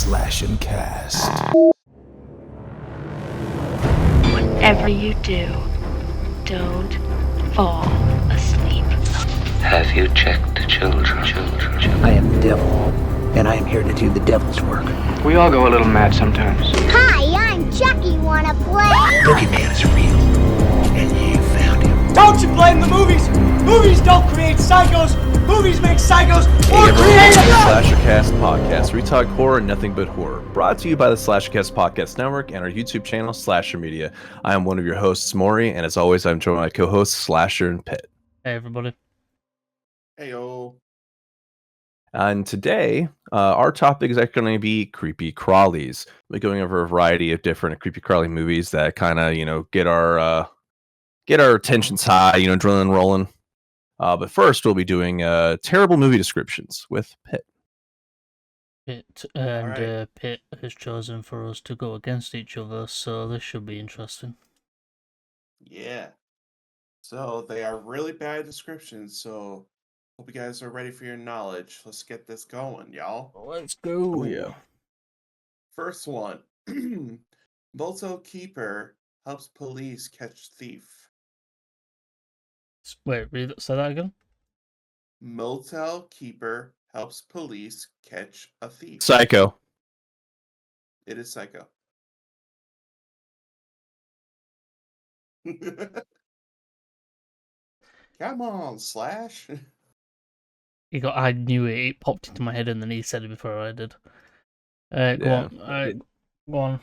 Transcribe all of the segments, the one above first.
Slashin' Cast. Whatever you do, don't fall asleep. Have you checked the children? I am the devil, and I am here to do the devil's work. We all go a little mad sometimes. Hi, I'm Chucky. Wanna play? Boogeyman is real, and you found him. Don't you blame the movies! Movies don't create psychos! Movies make psychos more creative! Slasher Cast Podcast, where we talk horror and nothing but horror. Brought to you by the Slasher Cast Podcast Network and our YouTube channel, Slasher Media. I am one of your hosts, Mori, and as always, I'm joined by my co-hosts, Slasher and Pit. Hey, everybody. Heyo. And today, our topic is actually going to be Creepy Crawlies. We're going over a variety of different Creepy Crawly movies that kind of, get our attentions high, drilling and rolling. But first, we'll be doing terrible movie descriptions with Pit. Pit has chosen for us to go against each other, so this should be interesting. Yeah. So they are really bad descriptions, so hope you guys are ready for your knowledge. Let's get this going, y'all. Let's go. Oh, yeah. First one. Motel keeper helps police catch thief. Wait, say that again? Motel keeper helps police catch a thief. Psycho. It is Psycho. Come on, Slash. I knew it. It popped into my head, and then he said it before I did. Go on.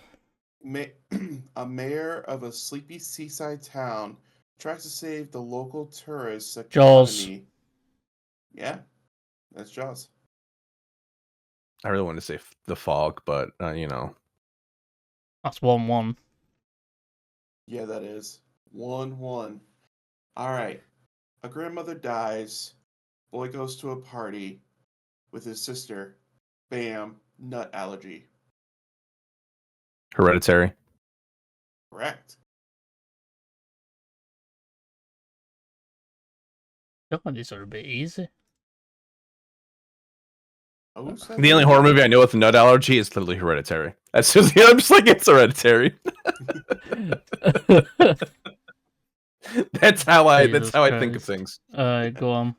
A mayor of a sleepy seaside town tries to save the local tourists' economy. Jaws. Yeah, that's Jaws. I really wanted to say The Fog, but, That's 1-1. Yeah, that is. 1-1. All right. A grandmother dies. Boy goes to a party with his sister. Bam, nut allergy. Hereditary. Correct. These are a bit easy. Oh, The only horror movie I know with a nut allergy is literally Hereditary. That's just, I'm just like, it's Hereditary. That's how I think of things. Go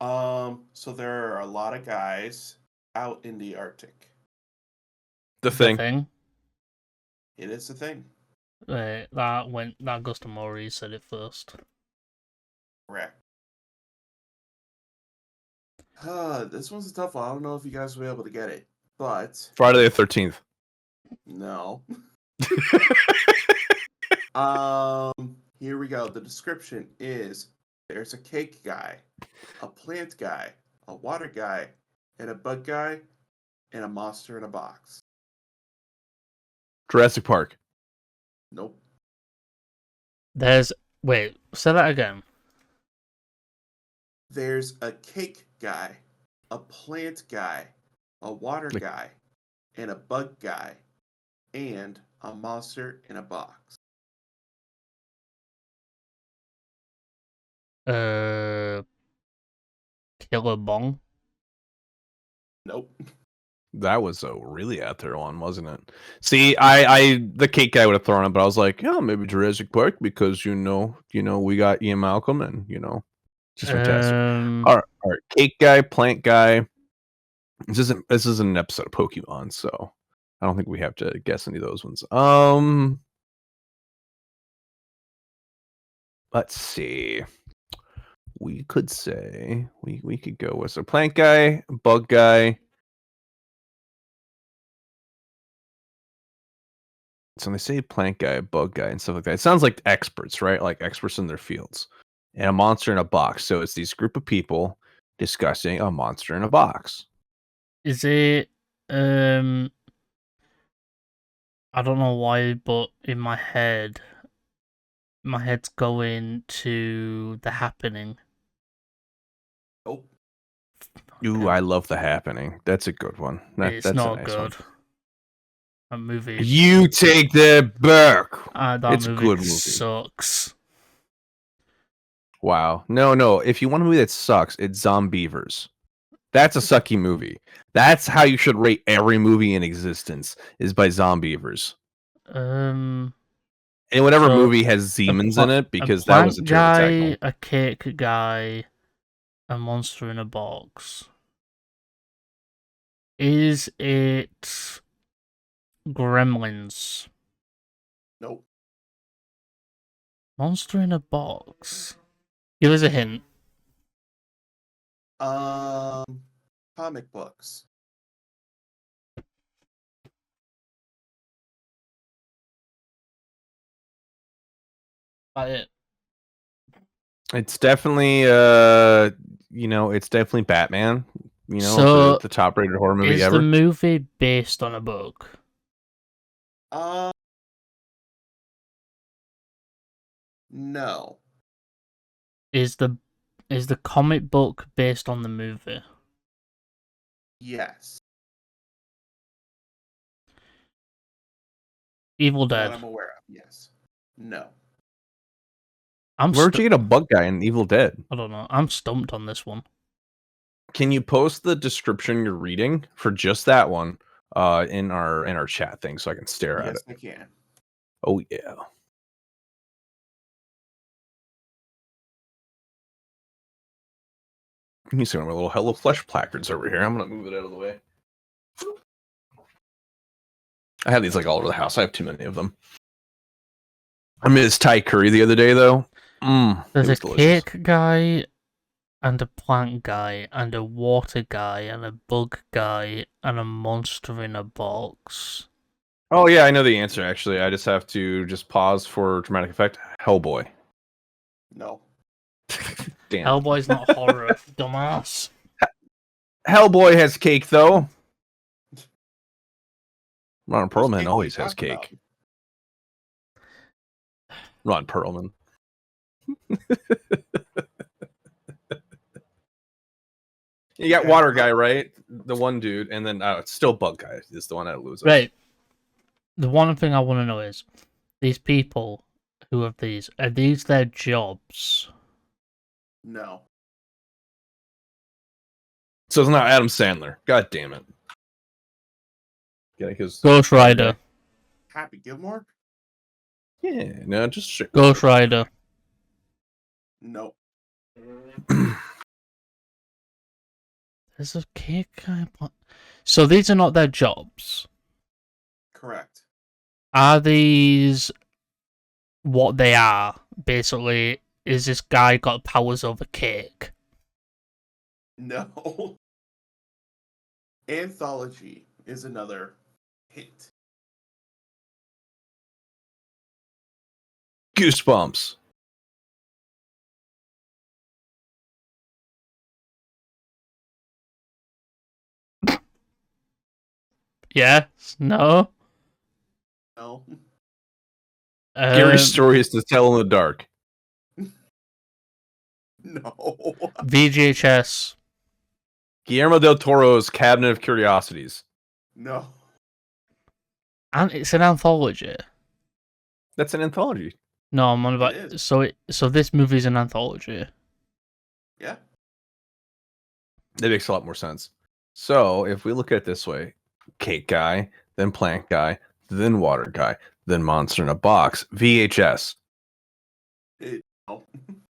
on. So there are a lot of guys out in the Arctic. The Thing. It is the Thing. That goes to Maury, said it first. Correct. This one's a tough one. I don't know if you guys will be able to get it, but Friday the 13th. No. Here we go. The description is: there's a cake guy, a plant guy, a water guy, and a bug guy, and a monster in a box. Jurassic Park. Nope. Wait, say that again. There's a cake guy, a plant guy, a water guy, and a bug guy, and a monster in a box. Killer Bong. Nope. That was a really out there one, wasn't it? See, I the cake guy would have thrown it, but I was like, yeah, maybe Jurassic Park because we got Ian Malcolm and just fantastic. All right, cake guy, plant guy. This isn't an episode of Pokemon, so I don't think we have to guess any of those ones. Let's see. We could say we could go with a plant guy, bug guy. So when they say plant guy, bug guy, and stuff like that, it sounds like experts, right? Like experts in their fields. And a monster in a box. So it's these group of people discussing a monster in a box. Is it? I don't know why, but in my head's going to The Happening. Nope. Ooh, I love The Happening. That's a good one. It's that's not a nice good. One. That movie. You take that back. It's a good movie. Sucks. Wow. No. If you want a movie that sucks, it's Zombievers. That's a sucky movie. That's how you should rate every movie in existence, is by Zombievers. Um, And whatever so movie has demons in it, because that was a plant terrible guy, tackle. a cake guy, a monster in a box. Is it Gremlins? Nope. Monster in a box. Give us a hint. Comic books. It. It's definitely it's definitely Batman. So, the top rated horror movie is ever. the movie based on a book? No. Is the comic book based on the movie? Yes. Evil That Dead. I'm aware of. Yes. No. Where'd you get a bug guy in Evil Dead? I don't know. I'm stumped on this one. Can you post the description you're reading for just that one in our chat thing so I can stare at it? Yes, I can. Oh yeah. You see my little Hello Flesh placards over here. I'm gonna move it out of the way. I have these like all over the house. I have too many of them. I missed Thai curry the other day though. There's a delicious. cake guy, and a plant guy, and a water guy, and a bug guy, and a monster in a box. Oh yeah, I know the answer actually. I just have to pause for dramatic effect. Hellboy. No. Damn. Hellboy's not horror, dumbass. Hellboy has cake though. Ron Whose Perlman cake are always you has talking cake. Ron Perlman. You got water guy, right? The one dude, and then it's still bug guy is the one that loses. Right. The one thing I want to know is, these people who have these, are these their jobs? No. So it's not Adam Sandler. God damn it. Yeah, because Ghost Rider. Happy Gilmore? Yeah, no, just shit. Ghost Rider. No. There's a cake guy. So these are not their jobs. Correct. Are these what they are? Basically, is this guy got powers over cake? No. Anthology is another hint. Goosebumps. Yes? No? No. Scary stories to tell in the dark. No. VGHS. Guillermo del Toro's Cabinet of Curiosities. No. And it's an anthology. That's an anthology. No, I'm on It about. is. So this movie's an anthology. Yeah. That makes a lot more sense. So if we look at it this way, cake guy, then plant guy, then water guy, then monster in a box, VHS. No.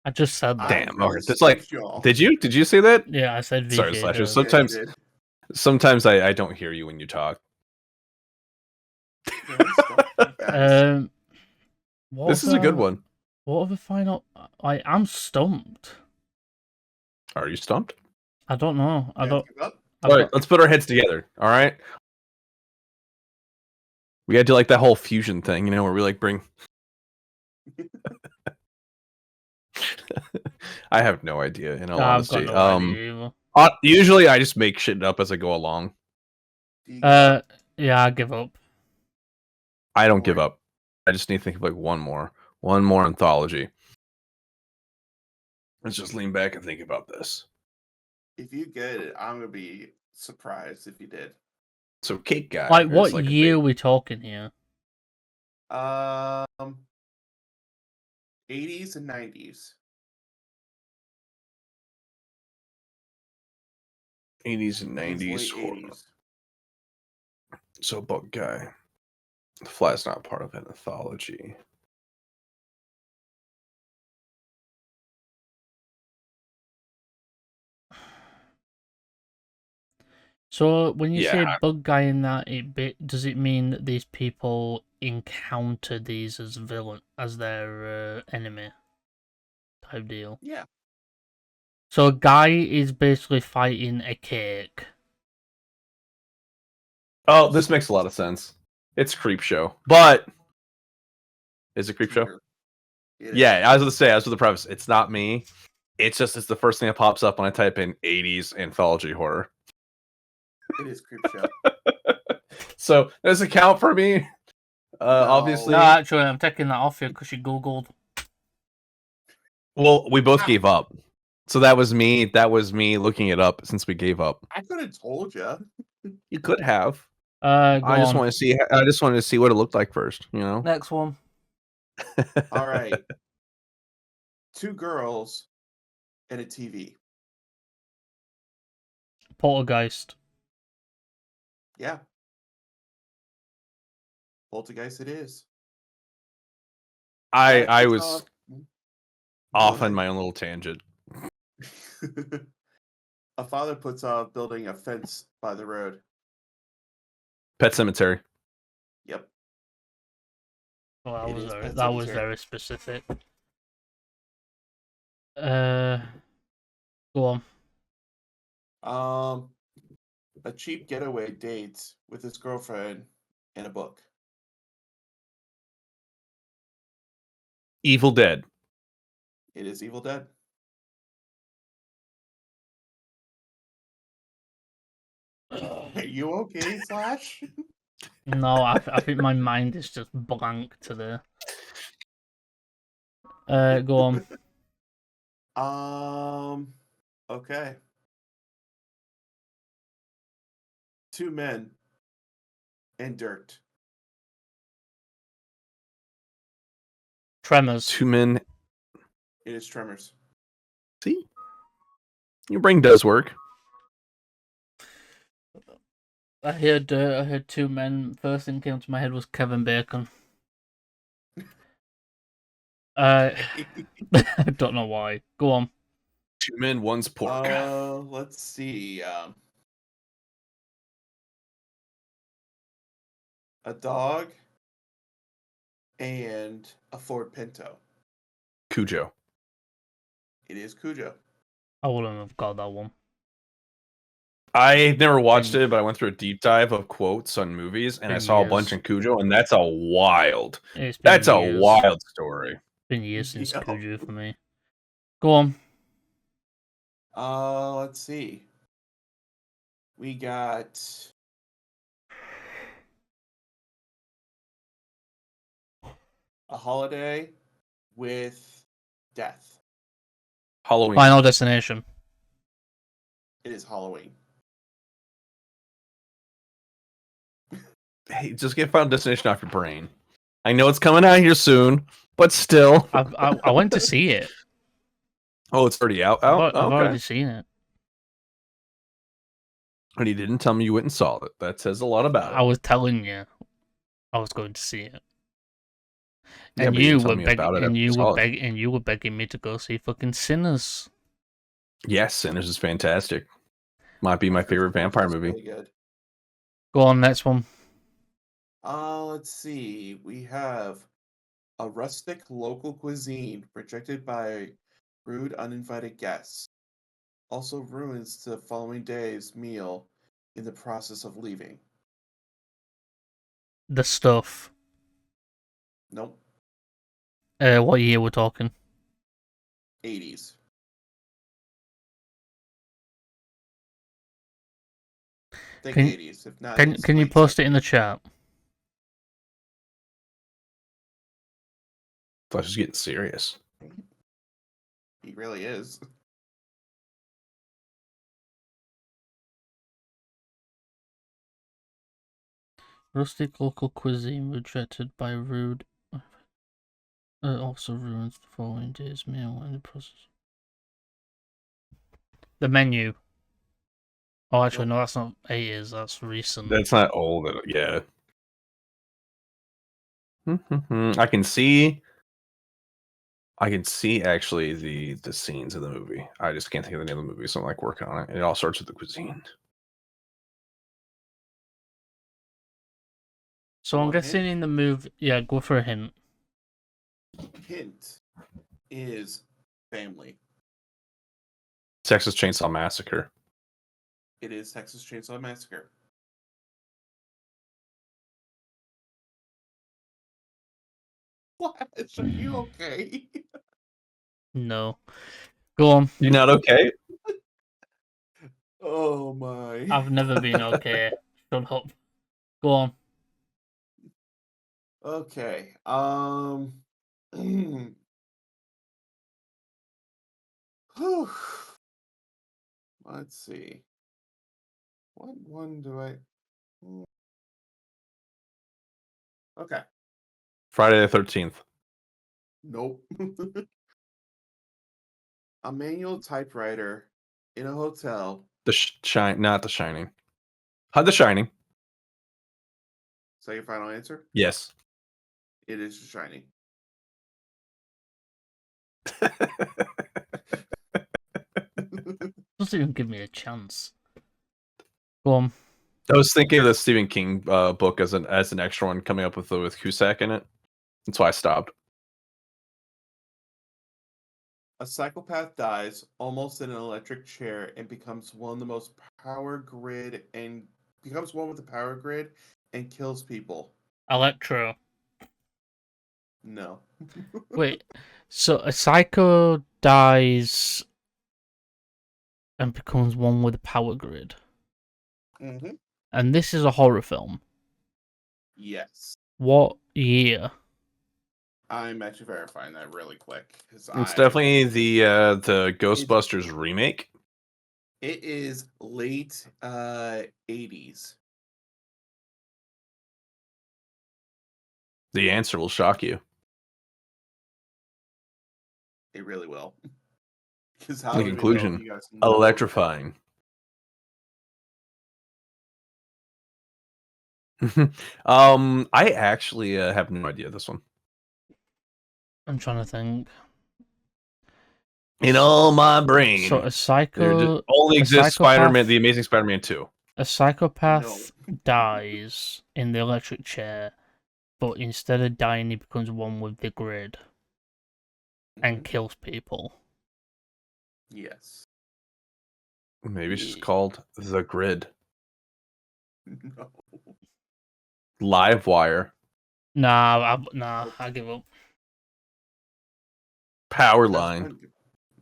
I just said that. Damn. really Okay. That's like. stumped y'all. Did you say that? Yeah, I said VGHS. Sorry, Slasher. Yeah, you did. Sometimes I don't hear you when you talk. Yeah, you stumped you guys. This is a good one. What other final? I'm stumped. Are you stumped? I don't know. I Yeah, don't. give up? All right, let's put our heads together. All right. We gotta do like that whole fusion thing, where we like bring. I have no idea, in all I've got honesty. no idea Usually I just make shit up as I go along. either. Yeah, I give up. I don't give up. I just need to think of like one more anthology. Let's just lean back and think about this. If you get it, I'm gonna be surprised if you did. So cake guy. Like, is what a year are big- we talking here? 80s and 90s. 80s and It is 90s late horror. 80s. So Bug Guy. The Fly's not part of an anthology. So when you say Yeah. bug guy in that, does it mean that these people encounter these as as their enemy type deal? Yeah. So a guy is basically fighting a cake. Oh, this makes a lot of sense. It's Creep Show. But is it Creep Show? Cheater. It Yeah, is. I was gonna say, as with the preface, it's not me. It's the first thing that pops up when I type in 80s anthology horror. It is Creep Show. So does it count for me? Obviously. No, actually, I'm taking that off you because you googled. Well, we both gave up. So that was me. That was me looking it up since we gave up. I could have told you. You could have. Go I just on. want to see. I just wanted to see what it looked like first. You know. Next one. All right. 2 girls and a TV. Poltergeist. Yeah. Poltergeist it is. I It's was Go off on ahead. my own little tangent. A father puts off building a fence by the road. Pet Cemetery. Yep. Well, It is Pet that was Sematary. very specific. Go on. A cheap getaway date with his girlfriend and a book. Evil Dead. It is Evil Dead. Are you okay, Slash? No, I think my mind is just blank today. Go on. Okay. 2 men and dirt. Tremors. 2 men. It is Tremors. See, your brain does work. I heard 2 men. First thing came to my head was Kevin Bacon. I don't know why. Go on. 2 men, one's pork. Let's see. A dog and a Ford Pinto. Cujo. It is Cujo. I wouldn't have got that one. I never watched it, but I went through a deep dive of quotes on movies, and I Been saw a years. bunch in Cujo, and that's a wild. It's been That's a years. wild story. It's been years since Yep. Cujo for me. Go on. Let's see. We got a holiday with death. Halloween. Final Destination. It is Halloween. Hey, just get Final Destination off your brain. I know it's coming out here soon, but still. I went to see it. Oh, it's already out. I've Oh, already okay. seen it. And you didn't tell me you went and saw it. That says a lot about it. I was telling you I was going to see it. Yeah, And but you you didn't tell were me about it begging, after you saw it. and you were begging me to go see fucking Sinners. Yes, Sinners is fantastic. Might be my favorite vampire movie. Really good. Go on, next one. Let's see. We have a rustic local cuisine rejected by rude uninvited guests. Also ruins the following day's meal in the process of leaving. The Stuff. Nope. What year we're talking? 80s. Think Can- 80s. If not, Can you post it in the chat? Flash is getting serious. He really is. Rustic local cuisine rejected by rude. Also ruins the following day's meal in the process. The Menu. Oh, actually, no, that's not 80s. That's recent. That's not old. Yeah. I can see actually the scenes of the movie. I just can't think of the name of the movie, so I'm like working on it. It all starts with the cuisine. So I'm Want a guessing hint? in the movie. Yeah, go for a hint. Hint is family. Texas Chainsaw Massacre. It is Texas Chainsaw Massacre. What? Are you okay? No. Go on. You're not okay? Oh my. I've never been okay. Shut up. Go on. Okay. Whew. Let's see. What one do I? Okay. Friday the 13th. Nope. A manual typewriter in a hotel. Not The Shining. The Shining. Is that your final answer? Yes. It is The Shining. Doesn't even give me a chance. Go on. I was thinking of the Stephen King book as an extra one coming up with Cusack in it. That's why I stopped. A psychopath dies almost in an electric chair and becomes one with the power grid and kills people. Electro. No. Wait. So a psycho dies and becomes one with a power grid. Mm-hmm. And this is a horror film. Yes. What year? I'm actually verifying that really quick. It's definitely the Ghostbusters remake. It is late 80s. The answer will shock you. It really will. Because The conclusion, electrifying. I actually have no idea this one. I'm trying to think. In all my brain, So a psycho only exists psychopath- Spider-Man, the Amazing Spider-Man 2. A psychopath dies in the electric chair, but instead of dying, he becomes one with the grid and kills people. Yes. Maybe it's just called The Grid. No. Livewire. Nah, I give up. Powerline.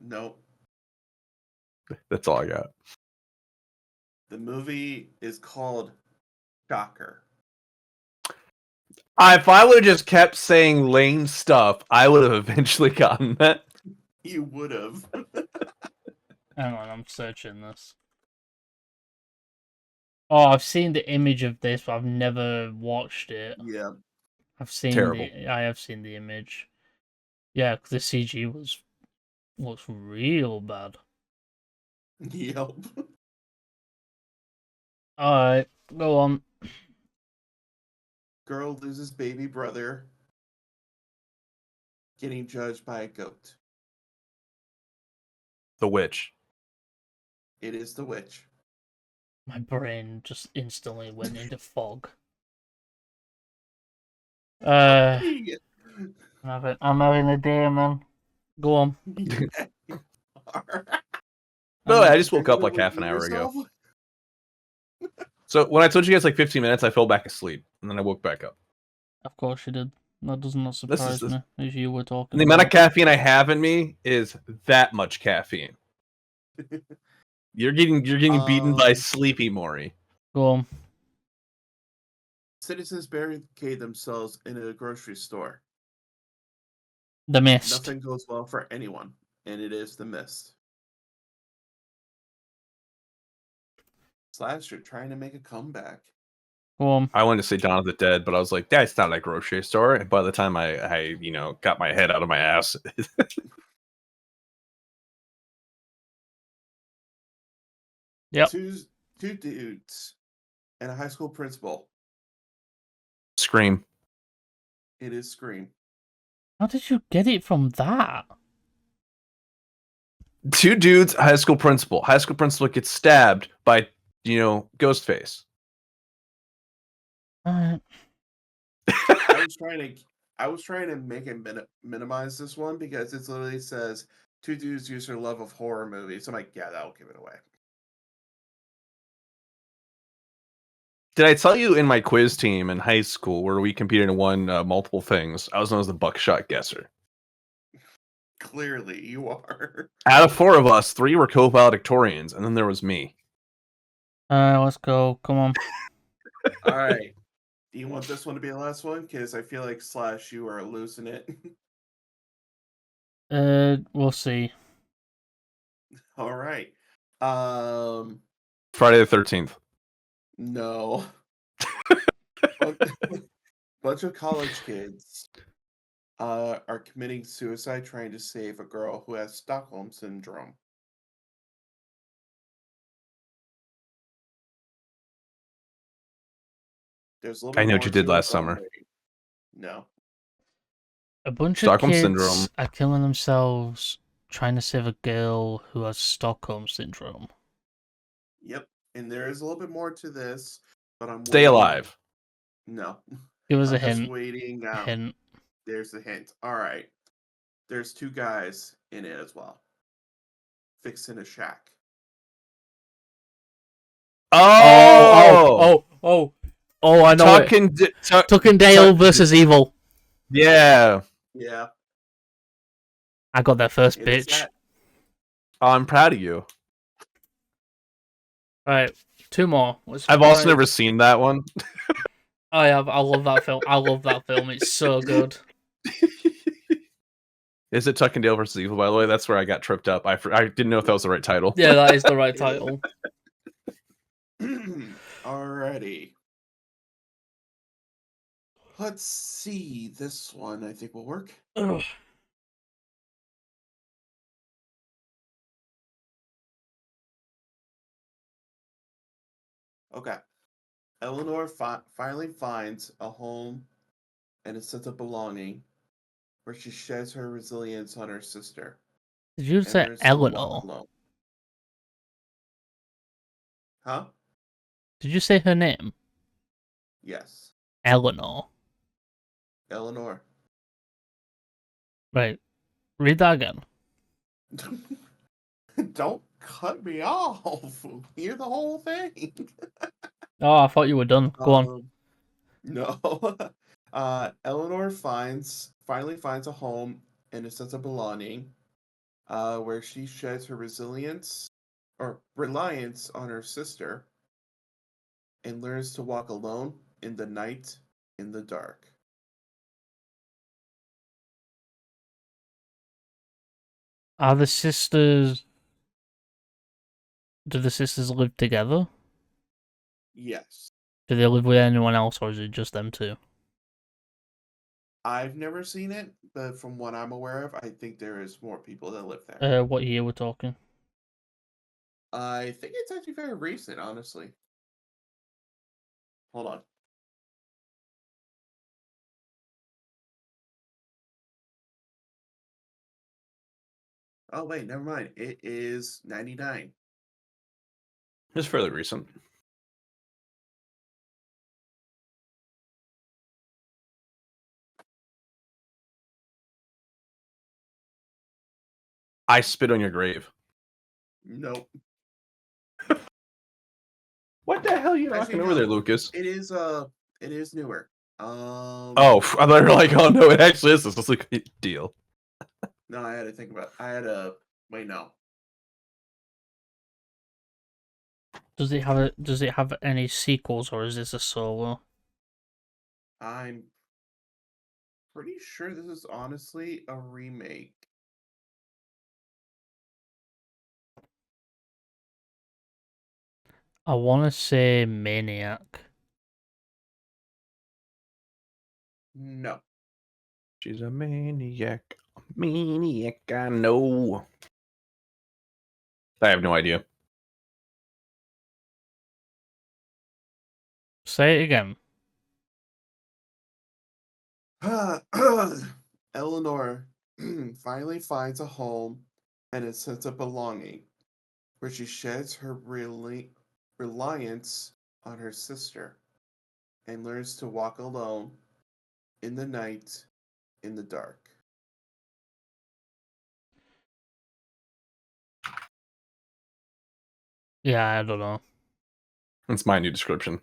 No. That's all I got. The movie is called Shocker. If I would have just kept saying lame stuff, I would have eventually gotten that. You would have. Hang on, I'm searching this. Oh, I've seen the image of this, but I've never watched it. Yeah. I've seen Terrible. I have seen the image. Yeah, because the CG was real bad. Yep. Alright, go on. Girl loses baby brother. Getting judged by a goat. The Witch. It is The Witch. My brain just instantly went into fog. I'm having a day, man. Go on. No, I just woke up like half an hour ago. So when I told you guys like 15 minutes, I fell back asleep, and then I woke back up. Of course you did. That does not surprise me, as you were talking. And the amount of caffeine I have in me is that much caffeine. You're getting beaten by Sleepy Mori. Go on. Citizens barricade themselves in a grocery store. The Mist. Nothing goes well for anyone, and it is The Mist. Slasher trying to make a comeback. Go on. I wanted to say Dawn of the Dead, but I was like, that's not a grocery store. And by the time I got my head out of my ass. Yep. two dudes and a high school principal. Scream. It is Scream. How did you get it from that? Two dudes, high school principal. High school principal gets stabbed by, Ghostface. I was trying to make it minimize this one because it literally says two dudes use their love of horror movies. I'm like, yeah, that'll give it away. Did I tell you in my quiz team in high school where we competed and won multiple things, I was known as the buckshot guesser. Clearly, you are. Out of 4 of us, 3 were co-valedictorians, and then there was me. Let's go. Come on. All right. Do you want this one to be the last one? Because I feel like Slash, you are losing it. We'll see. All right. Friday the 13th. No. Bunch of college kids are committing suicide trying to save a girl who has Stockholm syndrome. There's a little I bit know what more you did to it, last but I'm summer. waiting. No. A bunch Stockholm of kids syndrome. are killing themselves trying to save a girl who has Stockholm syndrome. Yep. And there is a little bit more to this, but I'm Stay waiting. alive. No. Give us I'm a just hint. waiting. Hint. There's the hint. All right. There's 2 guys in it as well. Fixing a shack. Oh! I know it. Tuck and Dale versus Evil. Yeah. Yeah. I got that first, It is bitch. that. Oh, I'm proud of you. Alright, 2 more. I've also never seen that one. I have. I love that film. I love that film. It's so good. Is it Tuck and Dale versus Evil, by the way? That's where I got tripped up. I didn't know if that was the right title. Yeah, that is the right title. Alrighty. Let's see. This one I think will work. Ugh. Okay. Eleanor finally finds a home and a sense of belonging where she sheds her resilience on her sister. Did you and say learns to walk Eleanor? alone. Huh? Did you say her name? Yes. Eleanor. Eleanor. Right. Read that again. Don't cut me off. Hear the whole thing. Oh, I thought you were done. Go on. No. Eleanor finally finds a home and a sense of belonging, where she sheds her resilience or reliance on her sister and learns to walk alone in the night, in the dark. Are the sisters... Do the sisters live together? Yes. Do they live with anyone else, or is it just them two? I've never seen it, but from what I'm aware of, I think there is more people that live there. What year we're talking? I think it's actually very recent, honestly. Hold on. Oh, wait, never mind. It is 99. It's fairly recent. I Spit on Your Grave. Nope. What the hell are you Actually, knocking over no. there, Lucas? It is newer. Oh, I thought you were like, oh no, it actually is. This looks like a deal. No, I had to think about it. Wait, no. Does it have any sequels, or is this a solo? I'm pretty sure this is honestly a remake. I want to say Maniac. No. She's a maniac. Maniac, I know. I have no idea. Say it again. Eleanor finally finds a home and a sense of belonging, where she sheds her reliance on her sister and learns to walk alone in the night, in the dark. Yeah, I don't know. That's my new description.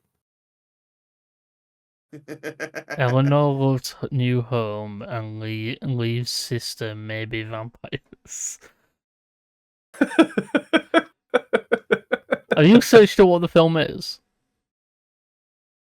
Eleanor loves her new home and leaves sister maybe vampires. Have you searched up what the film is?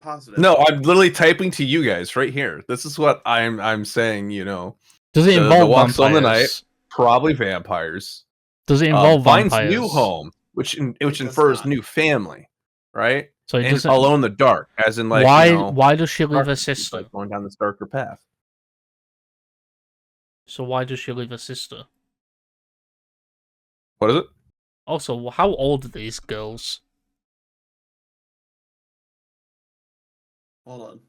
Positive. No, I'm literally typing to you guys right here. This is what I'm saying. You know, Does it the involve walks vampires? on the night, probably vampires. Does it involve finds vampires? new home, which does infers not. new family, right? So it And doesn't. alone in the dark, as in like why? you know, Why does she leave her darkness, sister? like going down this darker path. So why does she leave her sister? What is it? Also, how old are these girls? Hold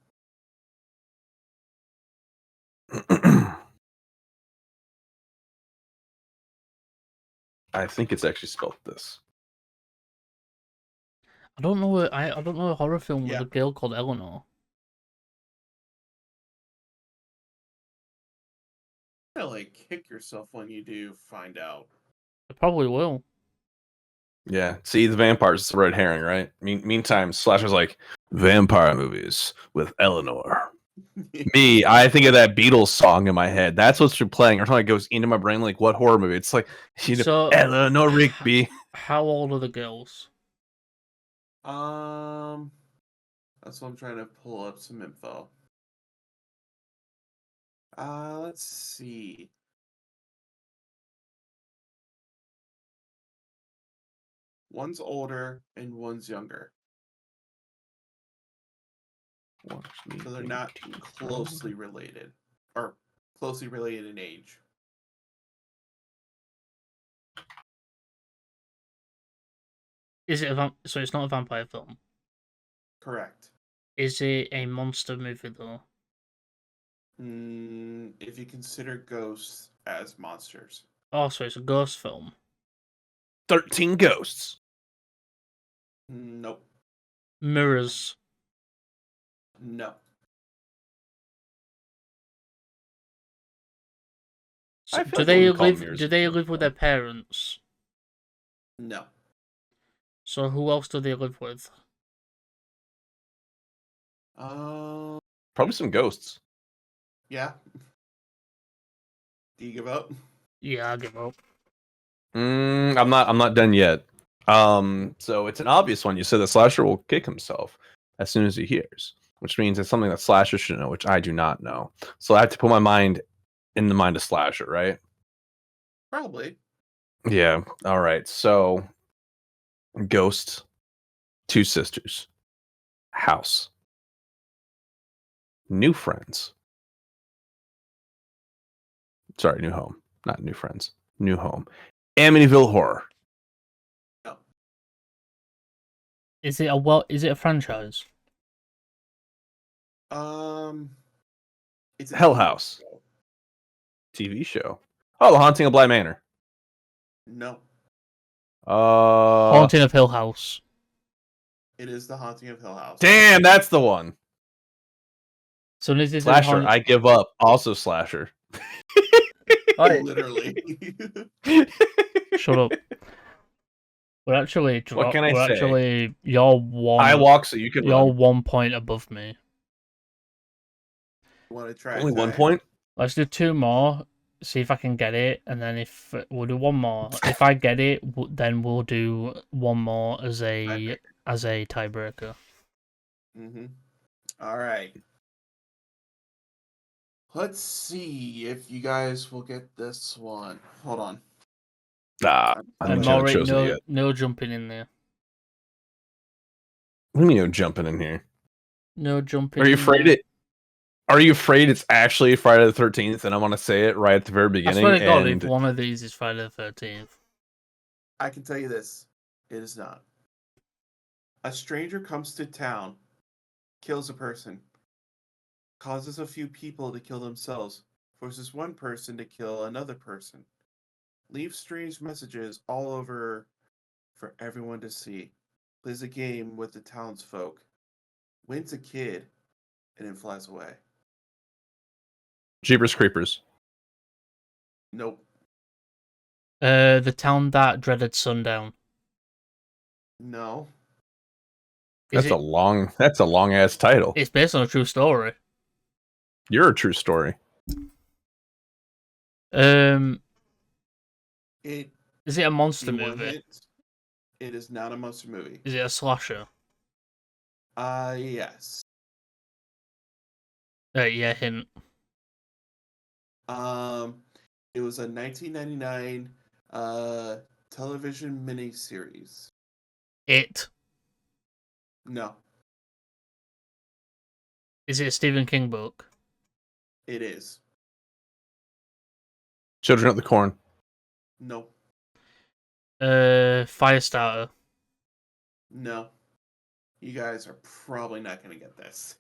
I think it's actually spelled this. I don't know. I don't know a horror film with Yeah. a girl called Eleanor. on. Like kick yourself when you do find out. I probably will. Yeah. See, the vampires is the red herring, right? Meantime, Slasher's like vampire movies with Eleanor. Me, I think of that Beatles song in my head. That's what's playing. Every time it goes into my brain, like what horror movie? It's like So, Eleanor Rigby. How old are the girls? That's what I'm trying to pull up some info. Let's see. One's older and one's younger. So they're not closely related. Or closely related in age. Is it so it's not a vampire film? Correct. Is it a monster movie though? If you consider ghosts as monsters. Oh, so it's a ghost film. 13 Ghosts. Nope. Mirrors. No. So I feel do like they we call live? Mirrors Do a they ghost live with film. their parents? No. So who else do they live with? Probably some ghosts. Yeah. Do you give up? Yeah, I give up. I'm not done yet. So it's an obvious one. You said the Slasher will kick himself as soon as he hears, which means it's something that Slasher should know, which I do not know. So I have to put my mind in the mind of Slasher, right? Probably. Yeah. All right. So ghost, two sisters, house, new friends. Sorry, new home, not new friends. New home. Amityville Horror. No. Is it a franchise? It's a Hell TV House. show. TV show. Oh, The Haunting of Bly Manor. No. Haunting of Hill House. It is The Haunting of Hill House. Damn, that's the one. So this is Slasher, I give up. Also Slasher. Literally. Shut up. We're actually. What can I say? Actually, you're one. I walk so you can You're run. 1 point above me. Want to try? Only 1 tonight? point? Let's do 2 more. See if I can get it, and then if we'll do 1 more. If I get it, then we'll do 1 more as a tiebreaker. All right. Let's see if you guys will get this one. Hold on. Nah, I And haven't Maury, chosen it yet. no jumping in there. What do you mean no jumping in here? No jumping. Are you in afraid there. it? Are you afraid it's actually Friday the 13th and I want to say it right at the very I beginning? swear to God, and if one of these is Friday the 13th. I can tell you this. It is not. A stranger comes to town kills a person, causes a few people to kill themselves, forces one person to kill another person, leaves strange messages all over for everyone to see, plays a game with the townsfolk, wins a kid, and then flies away. Jeepers Creepers. Nope. The town that dreaded sundown. No. Is That's it? a long ass title. It's based on a true story. You're a true story. Is It. it a monster You want movie? hints? It is not a monster movie. Is it a slasher? Yes. Yeah, hint. It was a 1999 television miniseries. It. No, Is it a Stephen King book? it is. Children of the Corn. No, Firestarter. no. You guys are probably not going to get this.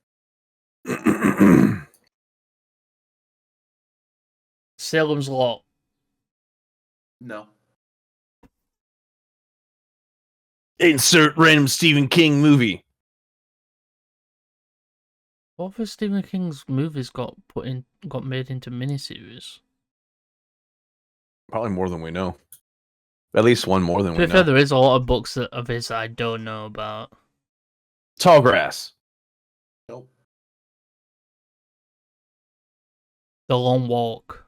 Salem's Lot. No. Insert random Stephen King movie. What other Stephen King's movies got made into miniseries? Probably more than we know. At least one more than To we be fair, know. there is a lot of books of his that I don't know about. Tall Grass. Nope. The Long Walk.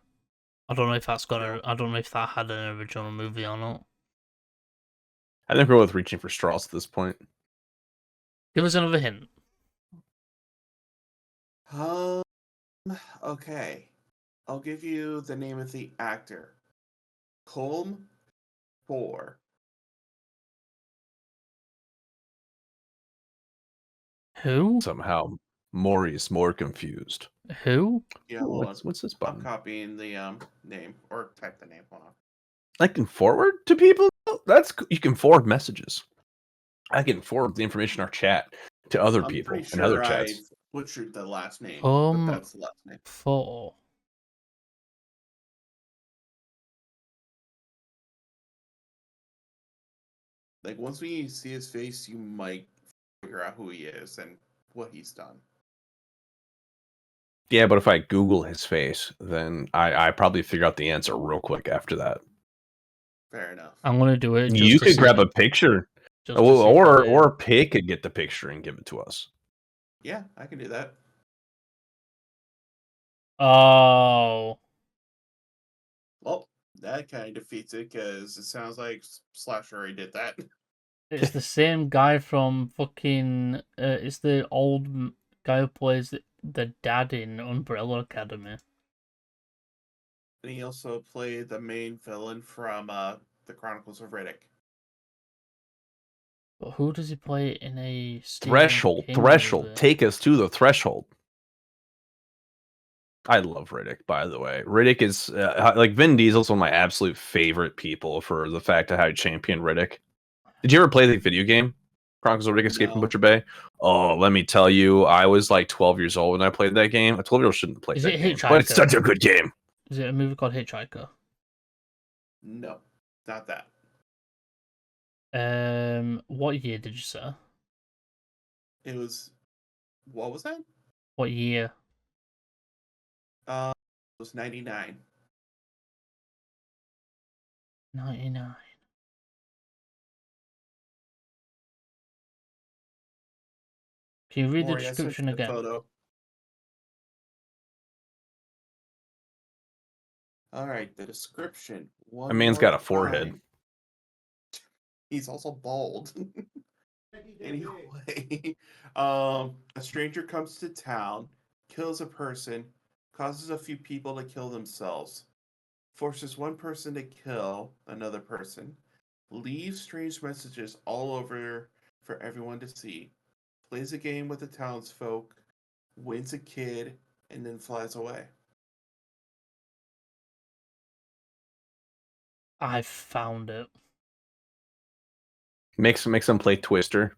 I don't know if that's No. I don't know if that had an original movie or not. I think we're both reaching for straws at this point. Give us another hint. Okay. I'll give you the name of the actor. Colm 4. Who? Somehow, Maury's more confused. Who? Yeah, Ooh, hold on. what's this I'm button? copying the name or type the name. Hold on. I can forward to people? You can forward messages. I can forward the information in our chat to other I'm people pretty and other sure I chats. butchered the last name, but Colm that's the last name. 4. Like once we see his face, you might figure out who he is and what he's done. Yeah, but if I Google his face, then I probably figure out the answer real quick after that. Fair enough. I'm gonna do it. You could grab a picture, or Pig could get the picture and give it to us. Yeah, I can do that. Oh. Well, that kind of defeats it because it sounds like Slasher already did that. It's the same guy from fucking. It's the old guy who plays the dad in Umbrella Academy. And he also played the main villain from the Chronicles of Riddick. But who does he play in a Stephen Threshold, King Threshold, movie? take us to the threshold. I love Riddick, by the way. Riddick is like Vin Diesel's one of my absolute favorite people for the fact of how he championed Riddick. Did you ever play the video game Chronicles of Riddick: Escape from No. Butcher Bay? Oh, let me tell you, I was like 12 years old when I played that game. A 12-year-old shouldn't have played Is that it game, but it's Hitchhiker? such a good game. Is it a movie called Hitchhiker? No, not that. What year did you say? It was. What was that? What year? It was 99. 99. Can you read the Maury, I sent description you the again? photo. All right, the description. One That man's more got a forehead. time. He's also bald. Anyway, a stranger comes to town, kills a person, causes a few people to kill themselves, forces one person to kill another person, leaves strange messages all over for everyone to see, plays a game with the townsfolk, wins a kid, and then flies away. I found it. Makes them play Twister.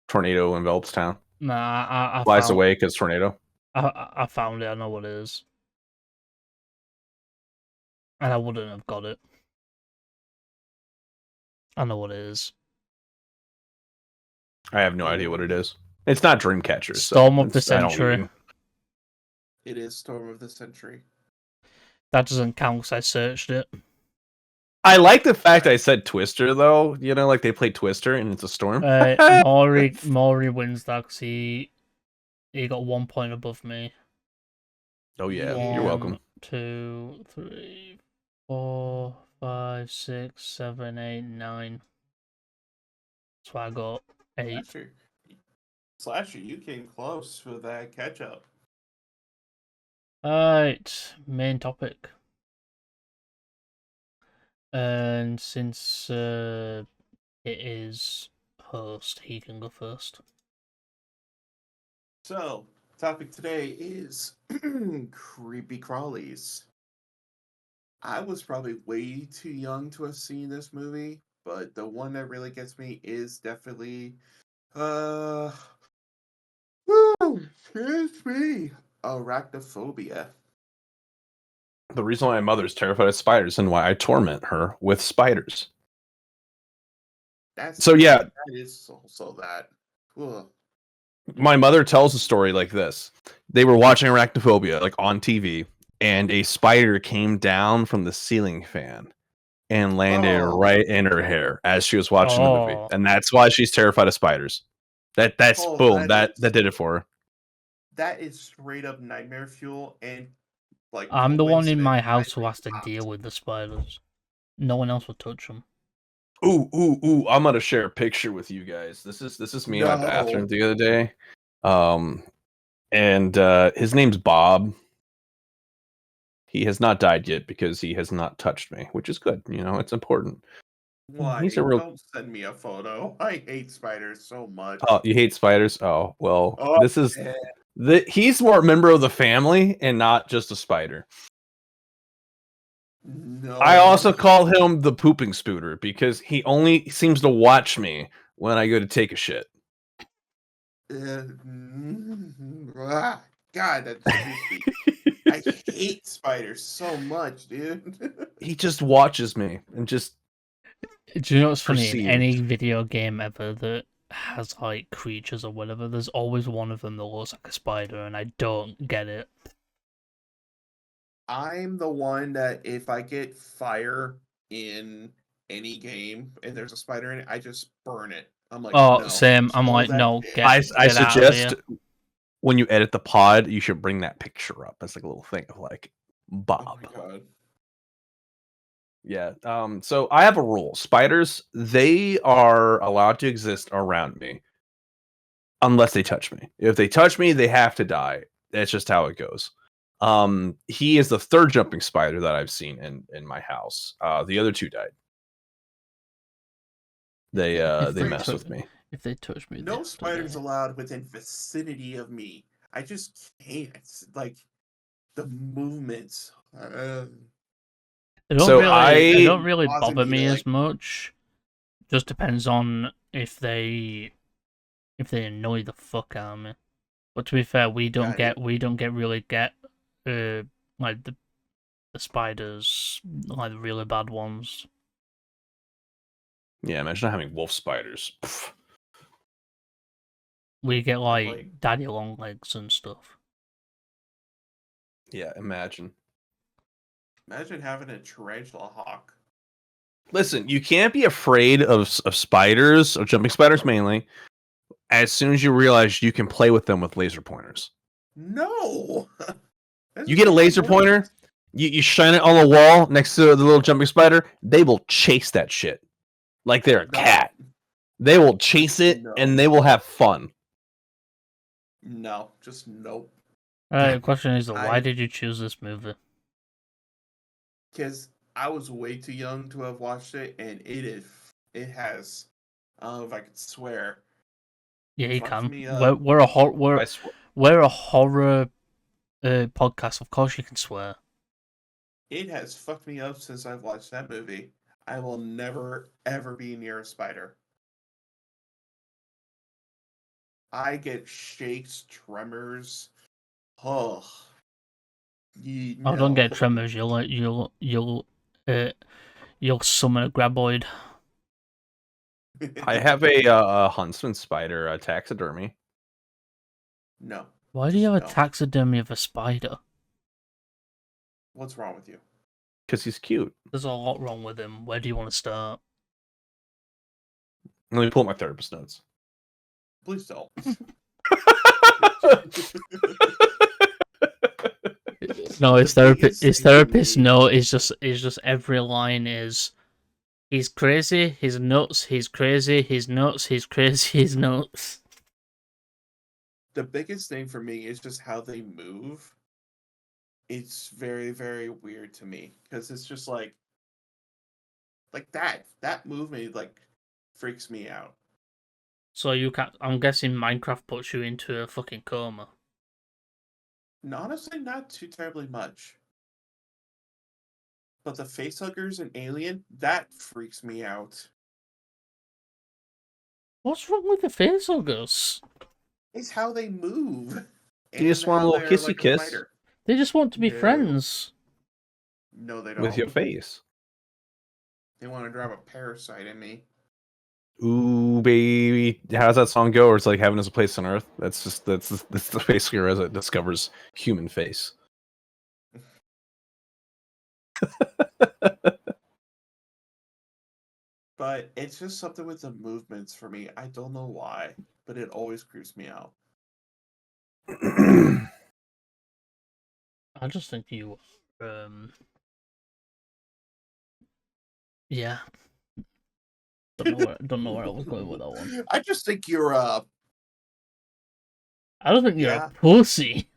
Tornado envelops town. Nah, I Flies found, away because tornado. I found it. I know what it is, and I wouldn't have got it. I know what it is. I have no idea what it is. It's not Dreamcatcher. Storm So of the I don't Century. even. It is Storm of the Century. That doesn't count because I searched it. I like the fact I said Twister though. You know, like they play Twister and it's a storm. Mori wins that because he got 1 point above me. Oh yeah, you're welcome. 1, 2, 3, 4, 5, 6, 7, 8, 9. So I got 8. Slasher, you came close with that catch up. Alright, main topic. And since it is host, he can go first. So, topic today is Creepy Crawlies. I was probably way too young to have seen this movie, but the one that really gets me is definitely excuse me, arachnophobia. The reason why my mother's terrified of spiders and why I torment her with spiders. That's So yeah, that is also that. Ugh. my mother tells a story like this. They were watching Arachnophobia like on TV, and a spider came down from the ceiling fan and landed Oh. right in her hair as she was watching the movie, and that's why she's terrified of spiders. That's Oh, boom. that That did it for her. That is straight up nightmare fuel, and like I'm the one in my coincidence, house I who has to popped. deal with the spiders. No one else will touch them. Ooh! I'm gonna share a picture with you guys. This is me in my bathroom the other day. And his name's Bob. He has not died yet because he has not touched me, which is good. You know, it's important. Why? He's a real. Don't send me a photo. I hate spiders so much. Oh, you hate spiders? Oh, well, Oh, this is yeah. he's more a member of the family and not just a spider. No. I also call him the pooping spooter because he only seems to watch me when I go to take a shit. God, that's creepy. I hate spiders so much, dude. He just watches me and just. Do you know what's funny? In perceives. any video game ever that has like creatures or whatever, there's always one of them that looks like a spider, and I don't get it. I'm the one that if I get fire in any game and there's a spider in it, I just burn it. I'm like, Oh, no, same. I'm kill like, that no, bitch. get I out of suggest here. when you edit the pod, you should bring that picture up. That's like a little thing of like Oh Bob. my god. Yeah. So I have a rule. Spiders, they are allowed to exist around me unless they touch me. If they touch me, they have to die. That's just how it goes. He is the third jumping spider that I've seen in my house. The other two died. They messed with me. If they touch me, No spiders allowed within vicinity of me. I just can't. It's like the movements. They don't So really causing bother me me to, as like- much. Just depends on if they annoy the fuck out of me. But to be fair, we don't really get like the spiders, like the really bad ones. Yeah, imagine not having wolf spiders. Pff. We get like daddy long legs and stuff. Yeah, imagine. Imagine having a tarantula hawk. Listen, you can't be afraid of spiders, or jumping spiders mainly, as soon as you realize you can play with them with laser pointers. No. You get a laser pointer, you shine it on the wall next to the little jumping spider, they will chase that shit like they're a cat. They will chase it and they will have fun. No, just nope. The question is, why did you choose this movie? Because I was way too young to have watched it, and it has. I don't know if I could swear. Yeah, you Fuck can. me up. We're a horror podcast. Of course, you can swear. It has fucked me up since I've watched that movie. I will never ever be near a spider. I get shakes, tremors. Oh, I don't no. get tremors. You'll summon a graboid. I have a huntsman spider, taxidermy. No. Why do you have a No. taxidermy of a spider? What's wrong with you? Because he's cute. There's a lot wrong with him. Where do you want to start? Let me pull up my therapist notes. Please don't. No, his therapist. His Biggest thing for therapist. me- No, it's just every line is, he's crazy. He's nuts. He's crazy. He's nuts. He's crazy. He's nuts. The biggest thing for me is just how they move. It's very, very weird to me because it's just like that movement like freaks me out. So you can. I'm guessing Minecraft puts you into a fucking coma. And honestly, not too terribly much. But the facehuggers and Alien, that freaks me out. What's wrong with the facehuggers? It's how they move. You just and want a how little they're kissy like a kiss fighter. They just want to be No. friends. No, they don't. with your face. They want to drive a parasite in me. Ooh, baby. How's that song go? Or it's like heaven is a place on earth. That's the face here as it discovers human face. But it's just something with the movements for me. I don't know why, but it always creeps me out. I just think you, yeah. Don't know where I was going with that one. I just think you're I don't think you're Yeah. a pussy.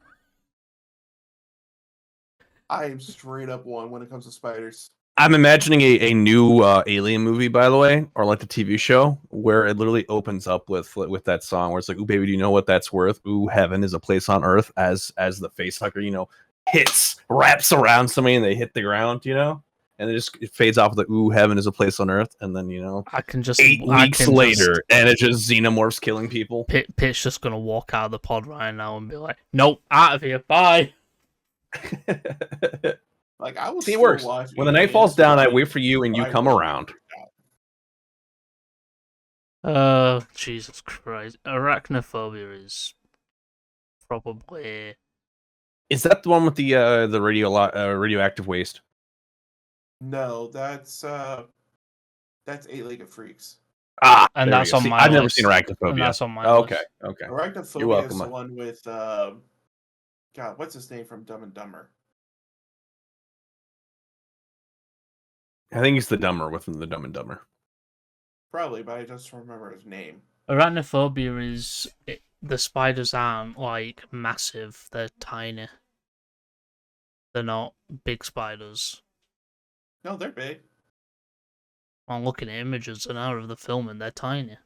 I am straight up one when it comes to spiders. I'm imagining a new Alien movie, by the way, or like the TV show, where it literally opens up with that song where it's like, "Ooh, baby, do you know what that's worth? Ooh, heaven is a place on earth." As the facehugger, wraps around somebody and they hit the ground, and it fades off with the "Ooh, heaven is a place on earth," and then I can just 8 weeks later, and it just xenomorphs killing people. Pit's just gonna walk out of the pod right now and be like, "Nope, out of here, bye." Like I was See, it works. When the night falls down, I wait for you, and you come around. Jesus Christ, arachnophobia is probably. Is that the one with the radioactive waste? No, that's Eight-Legged Freaks. Ah, And there that's you go. on See, my I've never list. seen Arachnophobia. And that's on my okay, list. okay. Arachnophobia You're welcome. is the one with God, what's his name from Dumb and Dumber? I think he's the dumber within the Dumb and Dumber. Probably, but I just don't remember his name. Arachnophobia is the spiders aren't like massive; they're tiny. They're not big spiders. No, they're big. I'm looking at images now of the film, and they're tiny.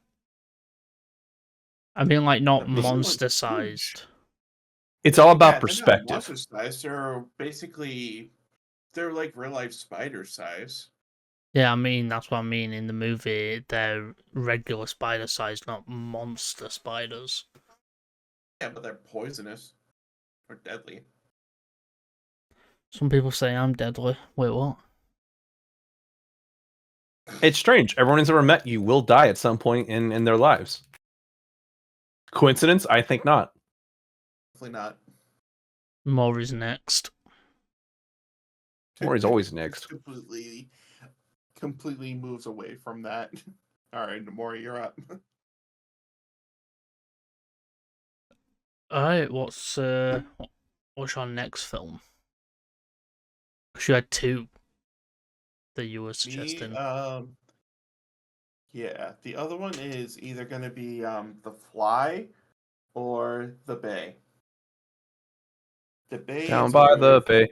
I mean, like not The big one's monster huge. sized. It's all about Yeah, perspective. they're not monster size. They're like real life spider size. Yeah, I mean that's what I mean. In the movie, they're regular spider size, not monster spiders. Yeah, but they're poisonous or deadly. Some people say I'm deadly. Wait, what? It's strange. Everyone who's ever met you will die at some point in their lives. Coincidence? I think not. Definitely not. Maury's next. Maury's always next. Completely moves away from that. All right, Maury, you're up. All right, what's your next film? Because you had two that you were suggesting. Yeah, the other one is either going to be The Fly or The Bay. The Bay Down is by more the of- bay.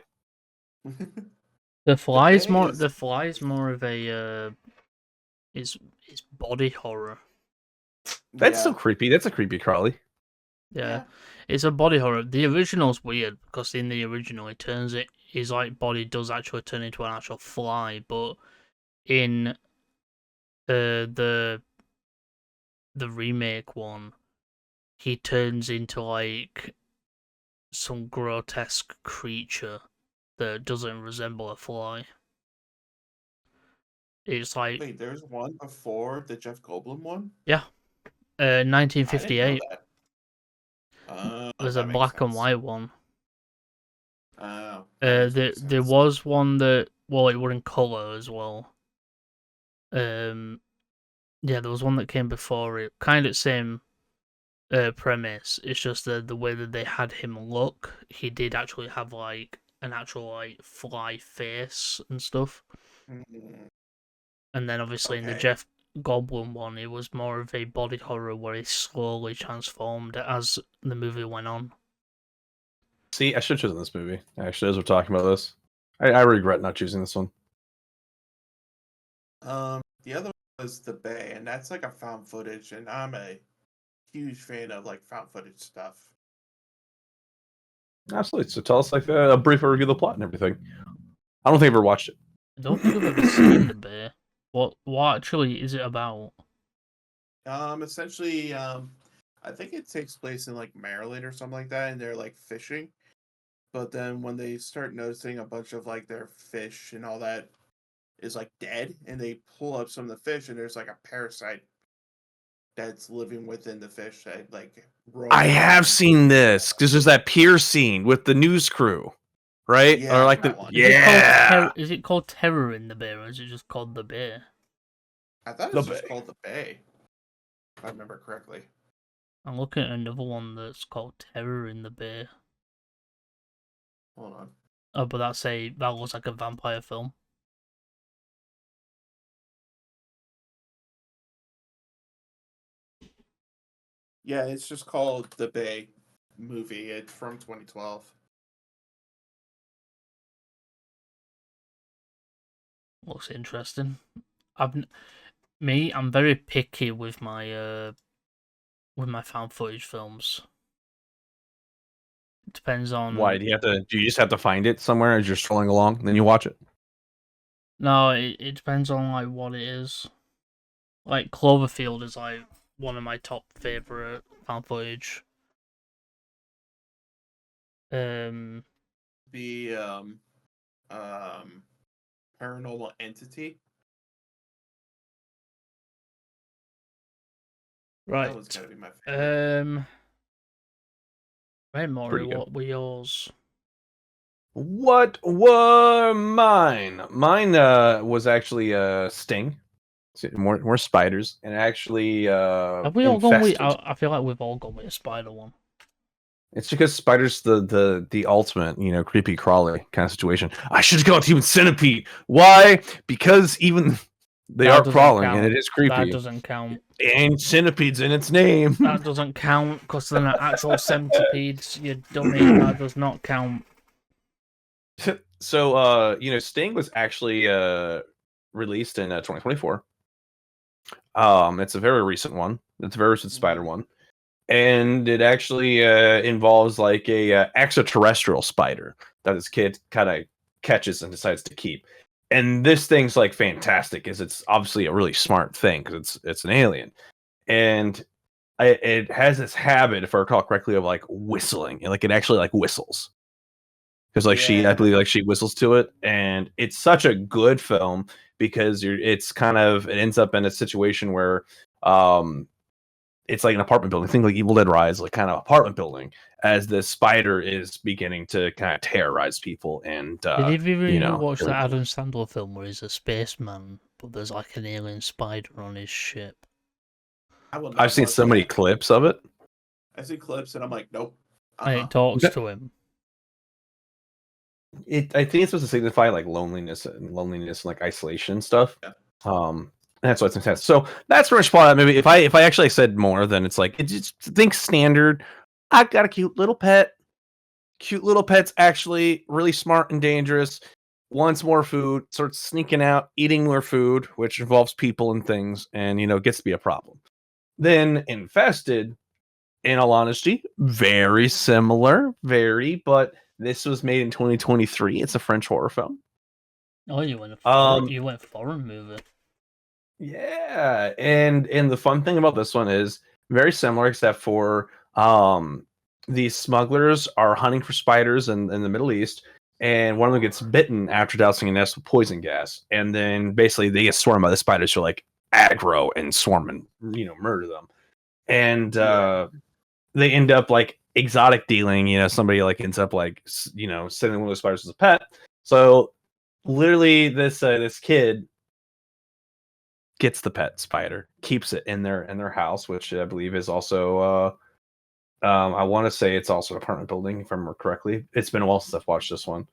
The Fly is Bay more. is- The Fly is more of a. Is body horror. That's Yeah. so creepy. That's a creepy crawly. Yeah. It's a body horror. The original's weird because in the original his like body does actually turn into an actual fly, but in the remake one, he turns into like some grotesque creature that doesn't resemble a fly. It's like Wait, there's one before the Jeff Goldblum one? yeah, I didn't know 1958. that. There's a That makes black and sense. white one. Oh, that makes more There sense. was one that it were in color as well. Yeah, there was one that came before it, kind of same premise. It's just the way that they had him look. He did actually have like an actual like fly face and stuff. Mm, And then obviously in the okay. Jeff Goldblum one, it was more of a body horror where he slowly transformed as the movie went on. See, I should have chosen this movie. Actually, as we're talking about this, I regret not choosing this one. The other one was The Bay, and that's like a found footage, and I'm a huge fan of like found footage stuff. Absolutely. So tell us like a brief review of the plot and everything. I don't think I've ever watched it. I don't think I've ever seen The Bear. What actually is it about? Essentially, I think it takes place in like Maryland or something like that, and they're like fishing. But then when they start noticing a bunch of like their fish and all that is like dead, and they pull up some of the fish, and there's like a parasite that's living within the fish that like. I have seen this because there's that pier scene with the news crew, right? Yeah, or like that the one. Is it called Terror in the Bear, or is it just called The Bear? I thought it was just called The Bay, if I remember correctly. I'm looking at another one that's called Terror in the Bear. Hold on. Oh, but that looks like a vampire film. Yeah, it's just called The Bay movie. It's from 2012. Looks interesting. I'm very picky with my found footage films. It depends on why do you just have to find it somewhere as you're strolling along, and then you watch it? No, it depends on like what it is. Like Cloverfield is like one of my top favorite found footage. The Paranormal Entity. Right. That was gotta be my favorite. Right, Maury, Pretty good. what were yours? What were mine? Mine was actually Sting. More spiders, and actually Have we all gone with? infested. I feel like we've all gone with a spider one. It's because spiders the ultimate, creepy crawly kind of situation. I should have gone with human centipede. Why? Because even they That are doesn't crawling, count. and it is creepy. That doesn't count. And centipedes in its name. That doesn't count because they're not actual centipedes. You dummy. That does not count. So, Sting was actually released in 2024. It's a very recent one. It's a very recent spider one, and it actually involves like a extraterrestrial spider that this kid kind of catches and decides to keep. And this thing's like fantastic, is it's obviously a really smart thing because it's an alien, and it has this habit, if I recall correctly, of like whistling, and like it actually like whistles. Because like I believe like she whistles to it, and it's such a good film because it ends up in a situation where it's like an apartment building. Think like Evil Dead Rise, like kind of apartment building, as the spider is beginning to kind of terrorize people. And did you ever watch the Adam Sandler film where he's a spaceman, but there's like an alien spider on his ship? I've seen so many clips of it. I've seen clips, and I'm like, nope. And it talks to him. I think it's supposed to signify like loneliness and like isolation stuff. Yeah. That's why it's intense. So that's pretty much plot. Maybe if I actually said more, then it's like just think standard. I've got a cute little pet. Cute little pet's actually really smart and dangerous. Wants more food, starts sneaking out, eating more food, which involves people and things, and gets to be a problem. Then infested, in all honesty, very similar, but this was made in 2023. It's a French horror film. Oh, you went foreign movie. Yeah, and the fun thing about this one is very similar, except for These smugglers are hunting for spiders in the Middle East, and one of them gets bitten after dousing a nest with poison gas, and then basically they get swarmed by the spiders who like aggro and swarm and murder them, and they end up like exotic dealing. Somebody like ends up like sending one of the spiders as a pet. So literally, this kid gets the pet spider, keeps it in their house, which I believe is also I want to say it's also an apartment building, if I remember correctly. It's been a while since I've watched this one.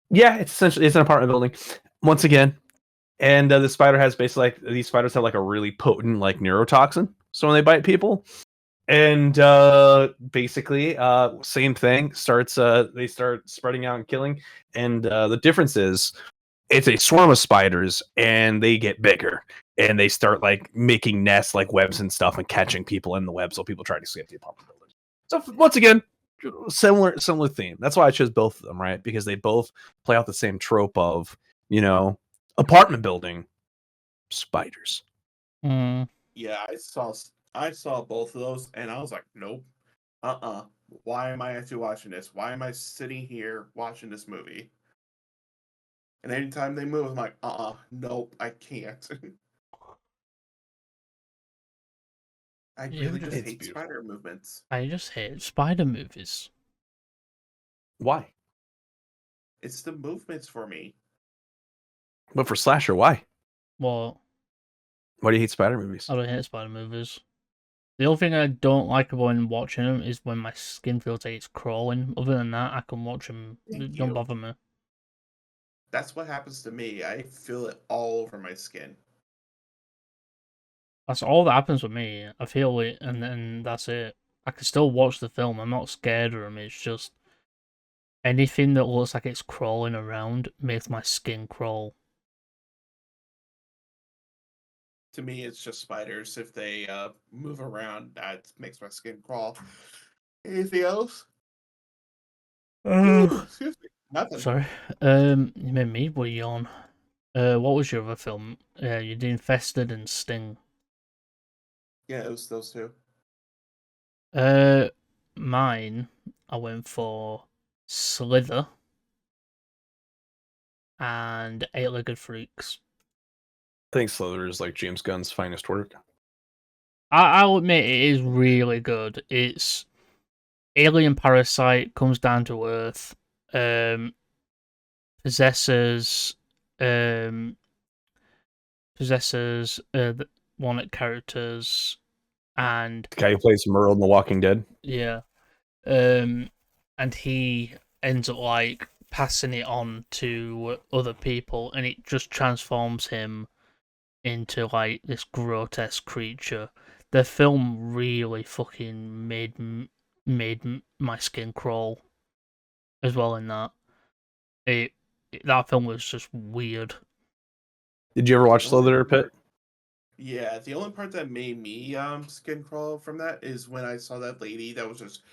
Yeah, it's an apartment building once again, and the spider has basically like these spiders have like a really potent like neurotoxin. So when they bite people, and basically same thing starts. They start spreading out and killing, and the difference is it's a swarm of spiders and they get bigger and they start like making nests like webs and stuff and catching people in the web so people try to escape the apartment building. So once again, similar theme. That's why I chose both of them, right? Because they both play out the same trope of apartment building spiders. Yeah, I saw both of those and I was like, nope. Why am I actually watching this? Why am I sitting here watching this movie? And anytime they move, I'm like, nope, I can't. I really just hate spider movements. I just hate spider movies. Why? It's the movements for me. But for slasher, why? Well, why do you hate spider movies? I don't hate spider movies. The only thing I don't like about watching them is when my skin feels like it's crawling. Other than that, I can watch them. Don't bother me. That's what happens to me. I feel it all over my skin. That's all that happens with me. I feel it, and then that's it. I can still watch the film. I'm not scared of them. It's just anything that looks like it's crawling around makes my skin crawl. To me, it's just spiders. If they move around, that makes my skin crawl. Anything else? Excuse me. Nothing. Sorry. You made me yawn. What was your other film? You did Infested and Sting. Yeah, it was those two. Mine, I went for Slither and Eight-Legged Freaks. I think Slither is like James Gunn's finest work. I'll admit it is really good. It's alien parasite comes down to Earth, possesses one of the characters, and the guy who plays Merle in The Walking Dead. Yeah, and he ends up like passing it on to other people, and it just transforms him into like this grotesque creature. The film really fucking made my skin crawl as well. In that, that film was just weird. Did you ever watch Slasher Pit? Yeah, the only part that made me skin crawl from that is when I saw that lady that was just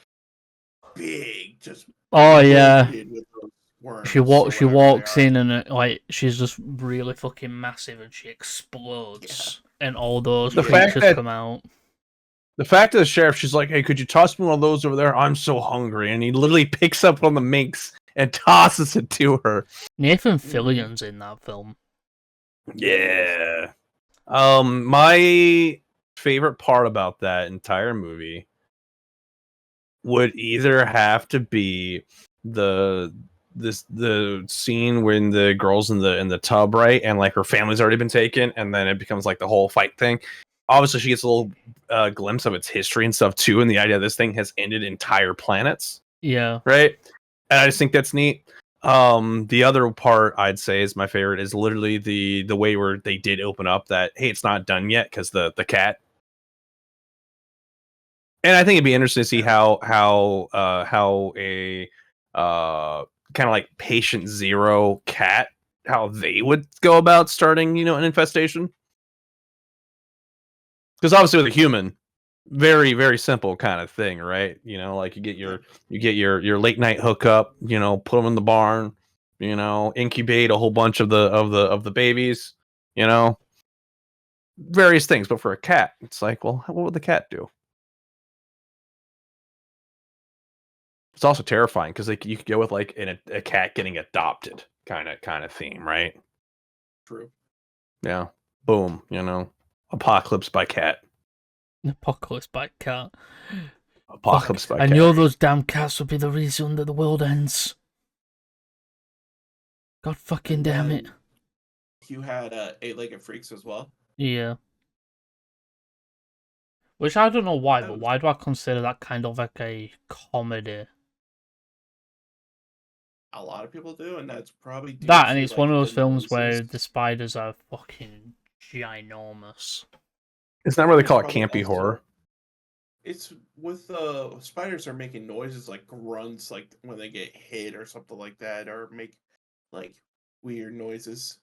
big, just yeah. She walks in and like she's just really fucking massive and she explodes and all those creatures come out. The fact of the sheriff, she's like, "Hey, could you toss me one of those over there? I'm so hungry," and he literally picks up one of the minks and tosses it to her. Nathan Fillion's in that film. Yeah. My favorite part about that entire movie would either have to be the scene when the girl's in the tub, right, and like her family's already been taken, and then it becomes like the whole fight thing. Obviously, she gets a little glimpse of its history and stuff too, and the idea this thing has ended entire planets. Yeah. Right. And I just think that's neat. The other part I'd say is my favorite is literally the way where they did open up that, hey, it's not done yet because the cat. And I think it'd be interesting to see how a kind of like patient zero cat, how they would go about starting, an infestation. Because obviously with a human, very, very simple kind of thing, right? Like you get your late night hookup, put them in the barn, incubate a whole bunch of the babies, various things. But for a cat, it's like, well, what would the cat do? it's also terrifying because like you could go with like a cat getting adopted kind of theme, right? True. Yeah. Boom. Apocalypse by cat. Apocalypse by cat. Apocalypse by I cat. knew those damn cats would be the reason that the world ends. God fucking damn it. You had Eight-Legged Freaks as well. Yeah. Which I don't know why, but why do I consider that kind of like a comedy? A lot of people do, and that's probably due That, and to, it's one of those the films where noises. the spiders are fucking ginormous. It's not really It's called probably campy also- horror. It's with spiders are making noises like grunts, like when they get hit or something like that, or make like weird noises.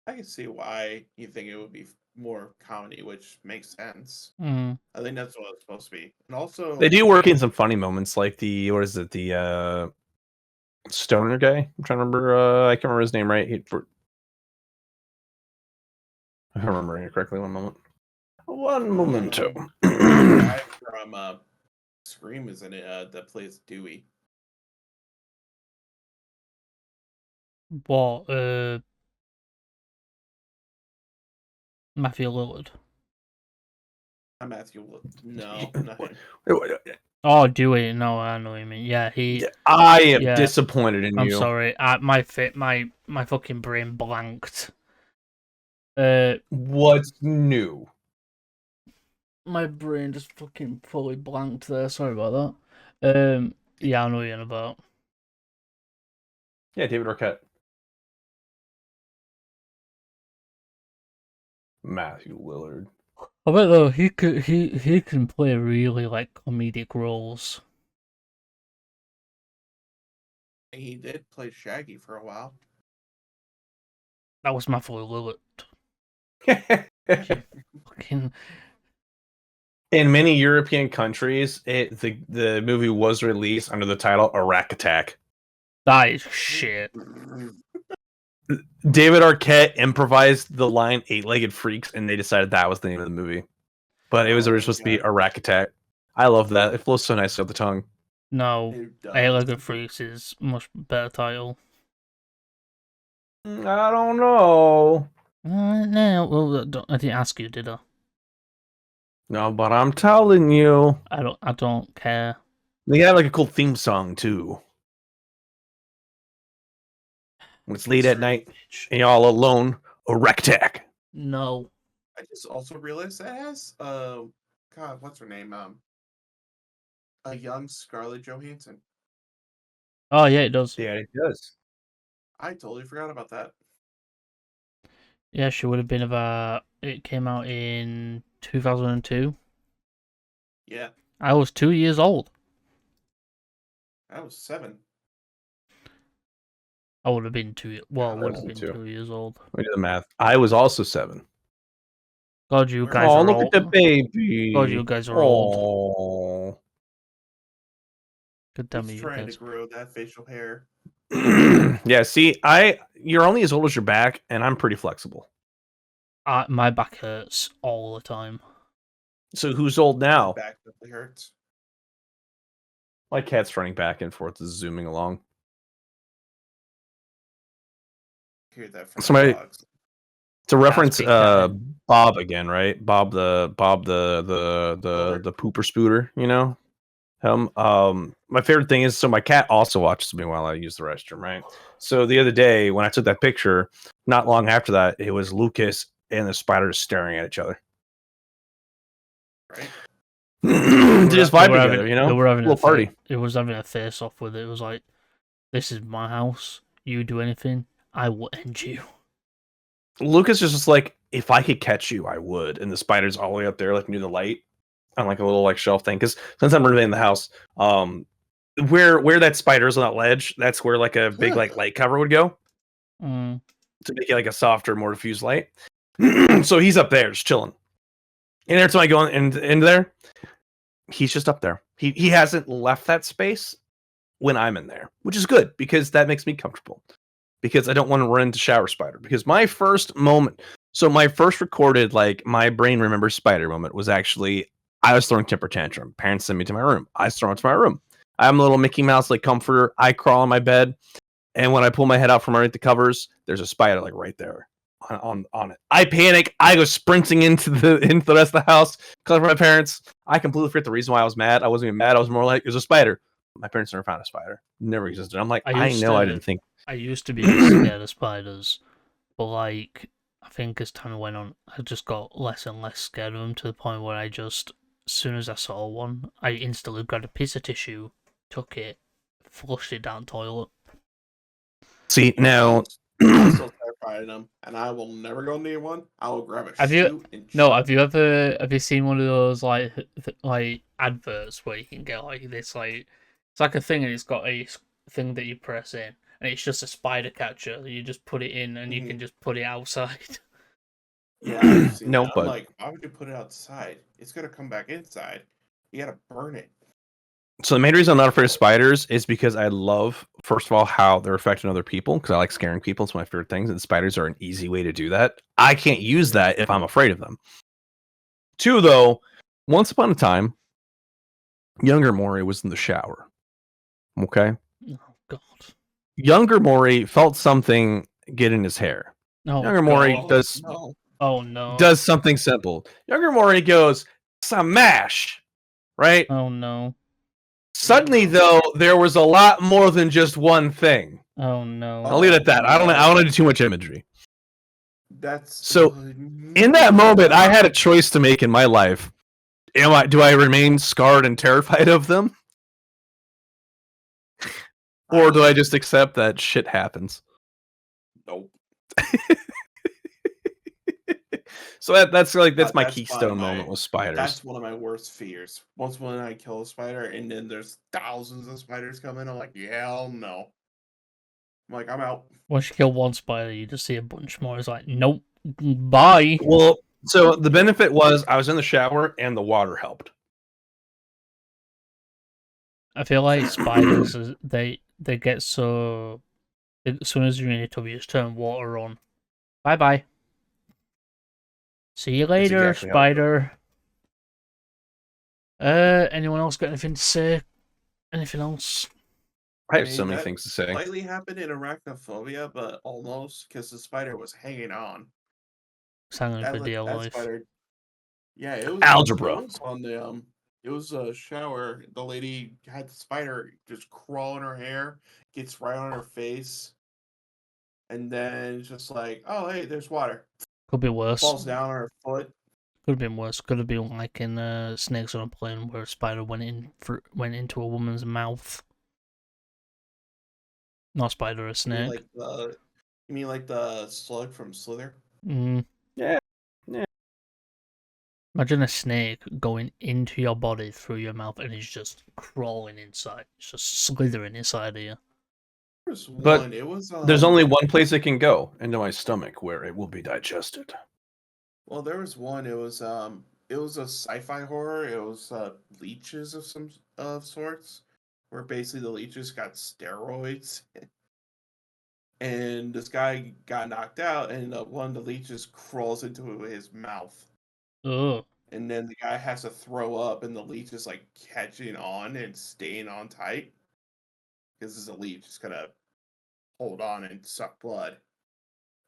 I can see why you think it would be more comedy, which makes sense. Mm. I think that's what it's supposed to be. And also, They do work in some funny moments, like the stoner guy. I'm trying to remember. I can't remember his name. Right? I can't remember it correctly. One moment. One momento. the guy from Scream is in it. That plays Dewey. What? Matthew Lillard. Not Matthew. No, not him. Oh, Dewey. No, I know what you mean. Yeah, he. I am yeah. disappointed in I'm you. sorry. My fucking brain blanked. What's new? My brain just fucking fully blanked there. Sorry about that. Yeah, I know what you're on about. Yeah, David Arquette. Matthew Lillard. I bet though he can play really like comedic roles. He did play Shaggy for a while. That was Matthew Lillard. Fucking. In many European countries, the movie was released under the title A Rack Attack. That is shit. David Arquette improvised the line "Eight-Legged Freaks," and they decided that was the name of the movie. But it was originally supposed to be A Rack Attack. I love that. It flows so nicely off the tongue. No, Eight-Legged Freaks is much better title. I don't know. No, well, I didn't ask you, did I? No, but I'm telling you. I don't care. They have like a cool theme song too. When it's late at night and you're all alone, a Rack Attack. No. I just also realized that has God, what's her name? A young Scarlett Johansson. Oh yeah, it does. Yeah, it does. I totally forgot about that. Yeah, she would have been about. It came out in 2002. Yeah, I was 2 years old. I was 7. I would have been 2. Well, I would have was been 2. 2 years old. We do the math. I was also 7. God, you guys Oh, are look old. at the baby. God, you guys are old. Oh. Good damn He's it, you trying guys. to grow that facial hair. Yeah, see, you're only as old as your back, and I'm pretty flexible. My back hurts all the time. So who's old now? Back definitely hurts. My cat's running back and forth, zooming along. Hear that from Somebody- dogs. To reference big cat. Bob again, right? Bob the pooper spooter, you know? My favorite thing is, so my cat also watches me while I use the restroom, right? So the other day when I took that picture, not long after that, it was Lucas and the spiders staring at each other. Right? They just vibe together, having, you know? They were having little party. It was having a face off with it. It was like, this is my house. You do anything, I will end you. Lucas is just like, if I could catch you, I would. And the spider's all the way up there, like near the light, on like a little like shelf thing. Because since I'm renovating the house, where that spider's on that ledge, that's where like a big like light cover would go Mm. to make it like a softer, more diffused light. So he's up there, just chilling. And every time I go in there, he's just up there. He hasn't left that space when I'm in there, which is good because that makes me comfortable. Because I don't want to run into shower spider. Because my first moment, so my first recorded like my brain remembers spider moment was actually I was throwing temper tantrum. Parents sent me to my room. I was thrown to my room. I'm a little Mickey Mouse like comforter. I crawl on my bed, and when I pull my head out from underneath the covers, there's a spider like right there on it. I panic. I go sprinting into the rest of the house. Call for my parents. I completely forget the reason why I was mad. I wasn't even mad. I was more like, there's a spider. My parents never found a spider. Never existed. I'm like, I didn't think. I used to be scared of spiders, but like I think as time went on, I just got less and less scared of them to the point where I just, as soon as I saw one, I instantly grabbed a piece of tissue, took it, flushed it down the toilet. See, now I'm still terrified of them, and I will never go near one. I will grab a shoe and have you seen one of those like adverts where you can get like this like it's like a thing and it's got a thing that you press in and it's just a spider catcher. You just put it in and you can just put it outside. Yeah, I've seen No, that. but I'm like, why would you put it outside? It's gonna come back inside. You gotta burn it. so the main reason I'm not afraid of spiders is because I love, first of all, how they're affecting other people, because I like scaring people. It's one of my favorite things, and spiders are an easy way to do that. I can't use that if I'm afraid of them. Two, though, once upon a time, younger Maury was in the shower. Okay? Oh, God. Younger Maury felt something get in his hair. Oh, Younger Maury God. does No. Oh, no. does something simple. Younger Maury goes, smash! Right? Oh, no. Suddenly, though, there was a lot more than just one thing. Oh, no. I'll leave it at that. I don't want to do too much imagery. That's So, in that moment, I had a choice to make in my life. Do I remain scarred and terrified of them? Or do I just accept that shit happens? Nope. So that's my keystone my- moment with spiders. That's one of my worst fears. Once when I kill a spider and then there's thousands of spiders coming, I'm like, yeah, hell no. I'm like, I'm out. Once you kill one spider, you just see a bunch more. It's like, nope, bye. Well, so the benefit was I was in the shower and the water helped. I feel like spiders, they get so... As soon as you're in a tub, you just turn water on. Bye-bye. See you later, exactly spider. Anyone else got anything to say? Anything else? I have mean, so many that things to say. Slightly happened in arachnophobia, but almost because the spider was hanging on. It's hanging for dear That life. spider. Yeah, it was Algebra. It was on the It was a shower. The lady had the spider just crawl in her hair, gets right on her face, and then it's just like, oh hey, there's water. Could be worse. Falls down on her foot. Could have been worse. Could have been like in Snakes on a Plane, where a spider went into a woman's mouth. Not a spider, a snake. You mean like the slug from Slither? Yeah. Imagine a snake going into your body through your mouth and it's just crawling inside. It's just slithering inside of you. But there's only one place it can go, into my stomach, where it will be digested. Well, there was one. It was a sci-fi horror. It was leeches of sorts, where basically the leeches got steroids, and this guy got knocked out, and one of the leeches crawls into his mouth. Ugh. And then the guy has to throw up, and the leech is like catching on and staying on tight, because this is a leech just gonna hold on and suck blood.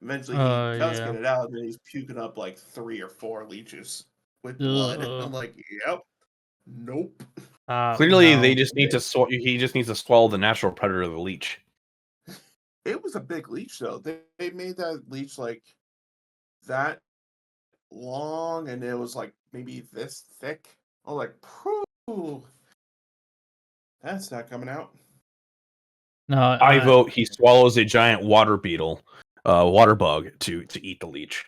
Eventually, he does get it out, and then he's puking up like 3 or 4 leeches with blood. I'm like, yep, nope. Clearly, they just need to. He just needs to swallow the natural predator of the leech. It was a big leech, though. They made that leech like that long, and it was like maybe this thick. I was like, phew, that's not coming out. No, I vote he swallows a giant water beetle, water bug, to eat the leech.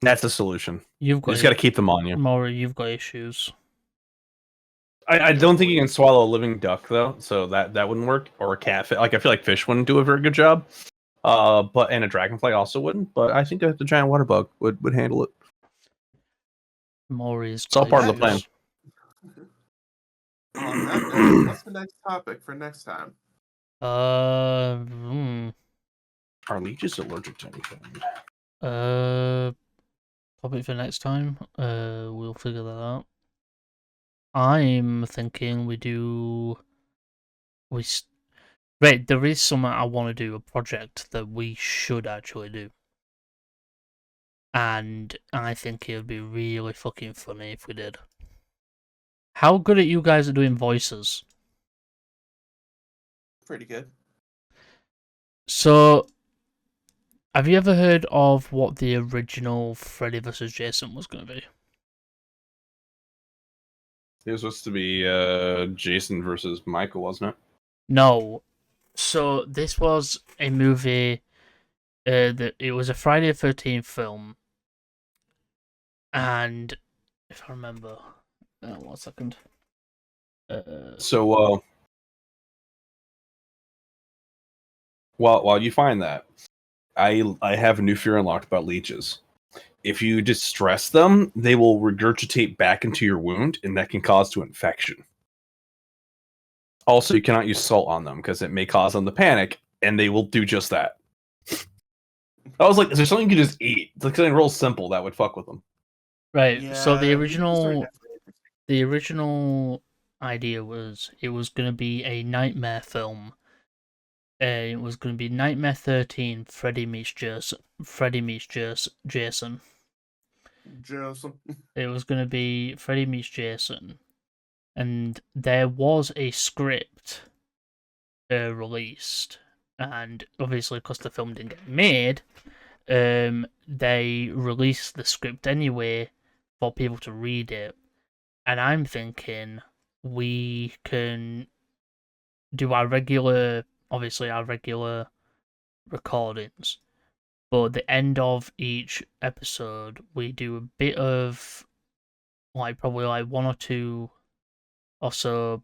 That's the solution. You just got to keep them on you. Maury, you've got issues. I don't think you can swallow a living duck though, so that wouldn't work. Or a catfish. Like I feel like fish wouldn't do a very good job. And a dragonfly also wouldn't. But I think that the giant water bug would handle it. Maury's. It's all part of the plan. What's the next topic for next time? Are leeches allergic to anything? topic for next time. We'll figure that out. I'm thinking we do. Right, there is something I want to do, a project that we should actually do. And I think it would be really fucking funny if we did. How good are you guys at doing voices? Pretty good. So, have you ever heard of what the original Freddy vs. Jason was going to be? It was supposed to be Jason versus Michael, wasn't it? No. So, this was a movie, it was a Friday the 13th film. And, if I remember... 1 second. So, while you find that, I have a new fear unlocked about leeches. If you distress them, they will regurgitate back into your wound, and that can cause to infection. Also, you cannot use salt on them because it may cause them to panic, and they will do just that. I was like, is there something you can just eat? It's like something real simple that would fuck with them. Right. Yeah, So the leeches are definitely original idea was it was going to be a nightmare film. It was going to be Nightmare 13, Freddy meets Jason. Jason. It was going to be Freddy meets Jason. And there was a script released. And obviously, because the film didn't get made, they released the script anyway for people to read it. And I'm thinking we can do our regular recordings, but at the end of each episode, we do a bit of probably 1 or 2 or so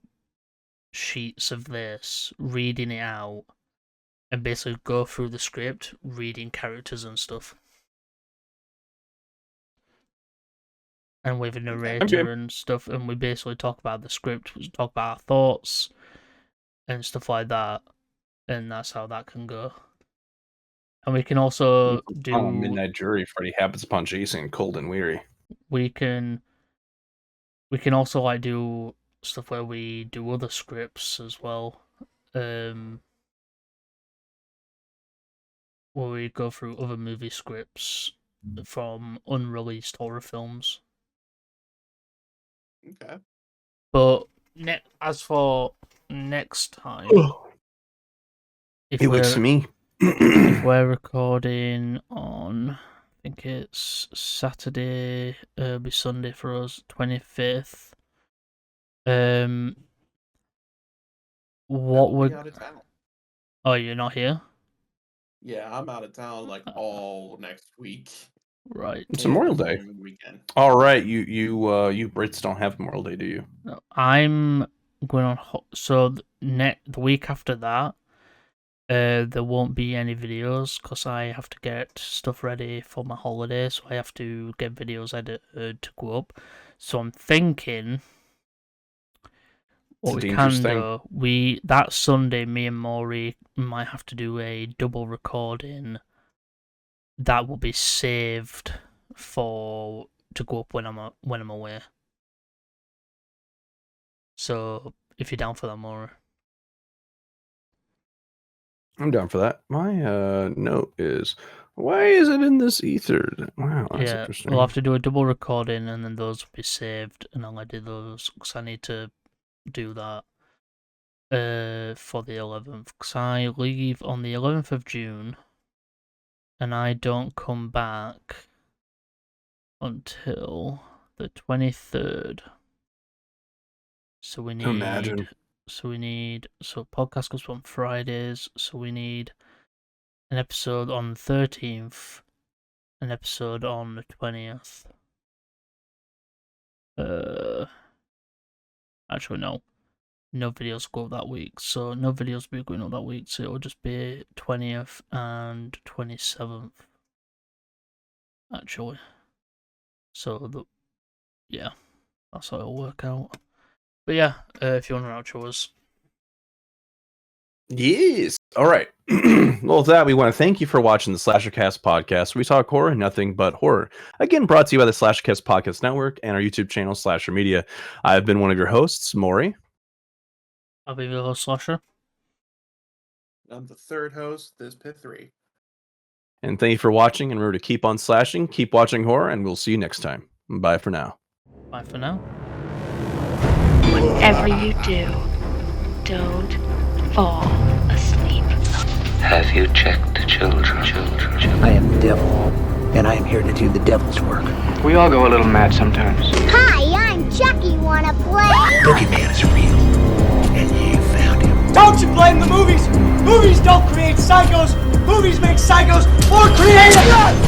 sheets of this, reading it out, and basically go through the script, reading characters and stuff. And with a narrator and stuff, and we basically talk about the script, we talk about our thoughts and stuff like that, and that's how that can go. And we can also do Midnight Jury. Freddy happens upon Jason, cold and weary. We can also do stuff where we do other scripts as well, where we go through other movie scripts from unreleased horror films. Okay. But as for next time, It works for me. if we're recording on, I think it's Saturday, it'll be Sunday for us, 25th. What would? Out of town. Oh, you're not here? Yeah, I'm out of town like all next week. Right. It's Memorial Day. Weekend. All right, you Brits don't have Memorial Day, do you? No, I'm going on. So the week after that, there won't be any videos because I have to get stuff ready for my holiday. So I have to get videos edited to go up. So I'm thinking what we can do. That Sunday, me and Maury might have to do a double recording. That will be saved to go up when I'm away. So if you're down for that, Maury. I'm down for that. My note is, why is it in this ether? Wow, that's interesting. We'll have to do a double recording, and then those will be saved, and I'll edit those because I need to do that for the 11th. Because I leave on the 11th of June, and I don't come back until the 23rd. So we need. Imagine. So podcast goes on Fridays, so we need an episode on the 13th, an episode on the 20th. Actually no videos go up that week, so no videos will be going up that week, so it'll just be 20th and 27th, actually. So, yeah, that's how it'll work out. But yeah, if you want to outro us. Yes. All right. Well, with that, we want to thank you for watching the Slashercast podcast, where we talk horror, nothing but horror. Again, brought to you by the Slashercast Podcast Network and our YouTube channel, Slasher Media. I've been one of your hosts, Maury. I'll be the host, Slasher. I'm the third host, this Pit 3. And thank you for watching, and remember to keep on slashing, keep watching horror, and we'll see you next time. Bye for now. Bye for now. Whatever you do, don't fall asleep. Have you checked the children? I am the devil, and I am here to do the devil's work. We all go a little mad sometimes. Hi, I'm Chucky. Wanna play? Boogeyman is real, and you found him. Don't you blame the movies! Movies don't create psychos! Movies make psychos more creative!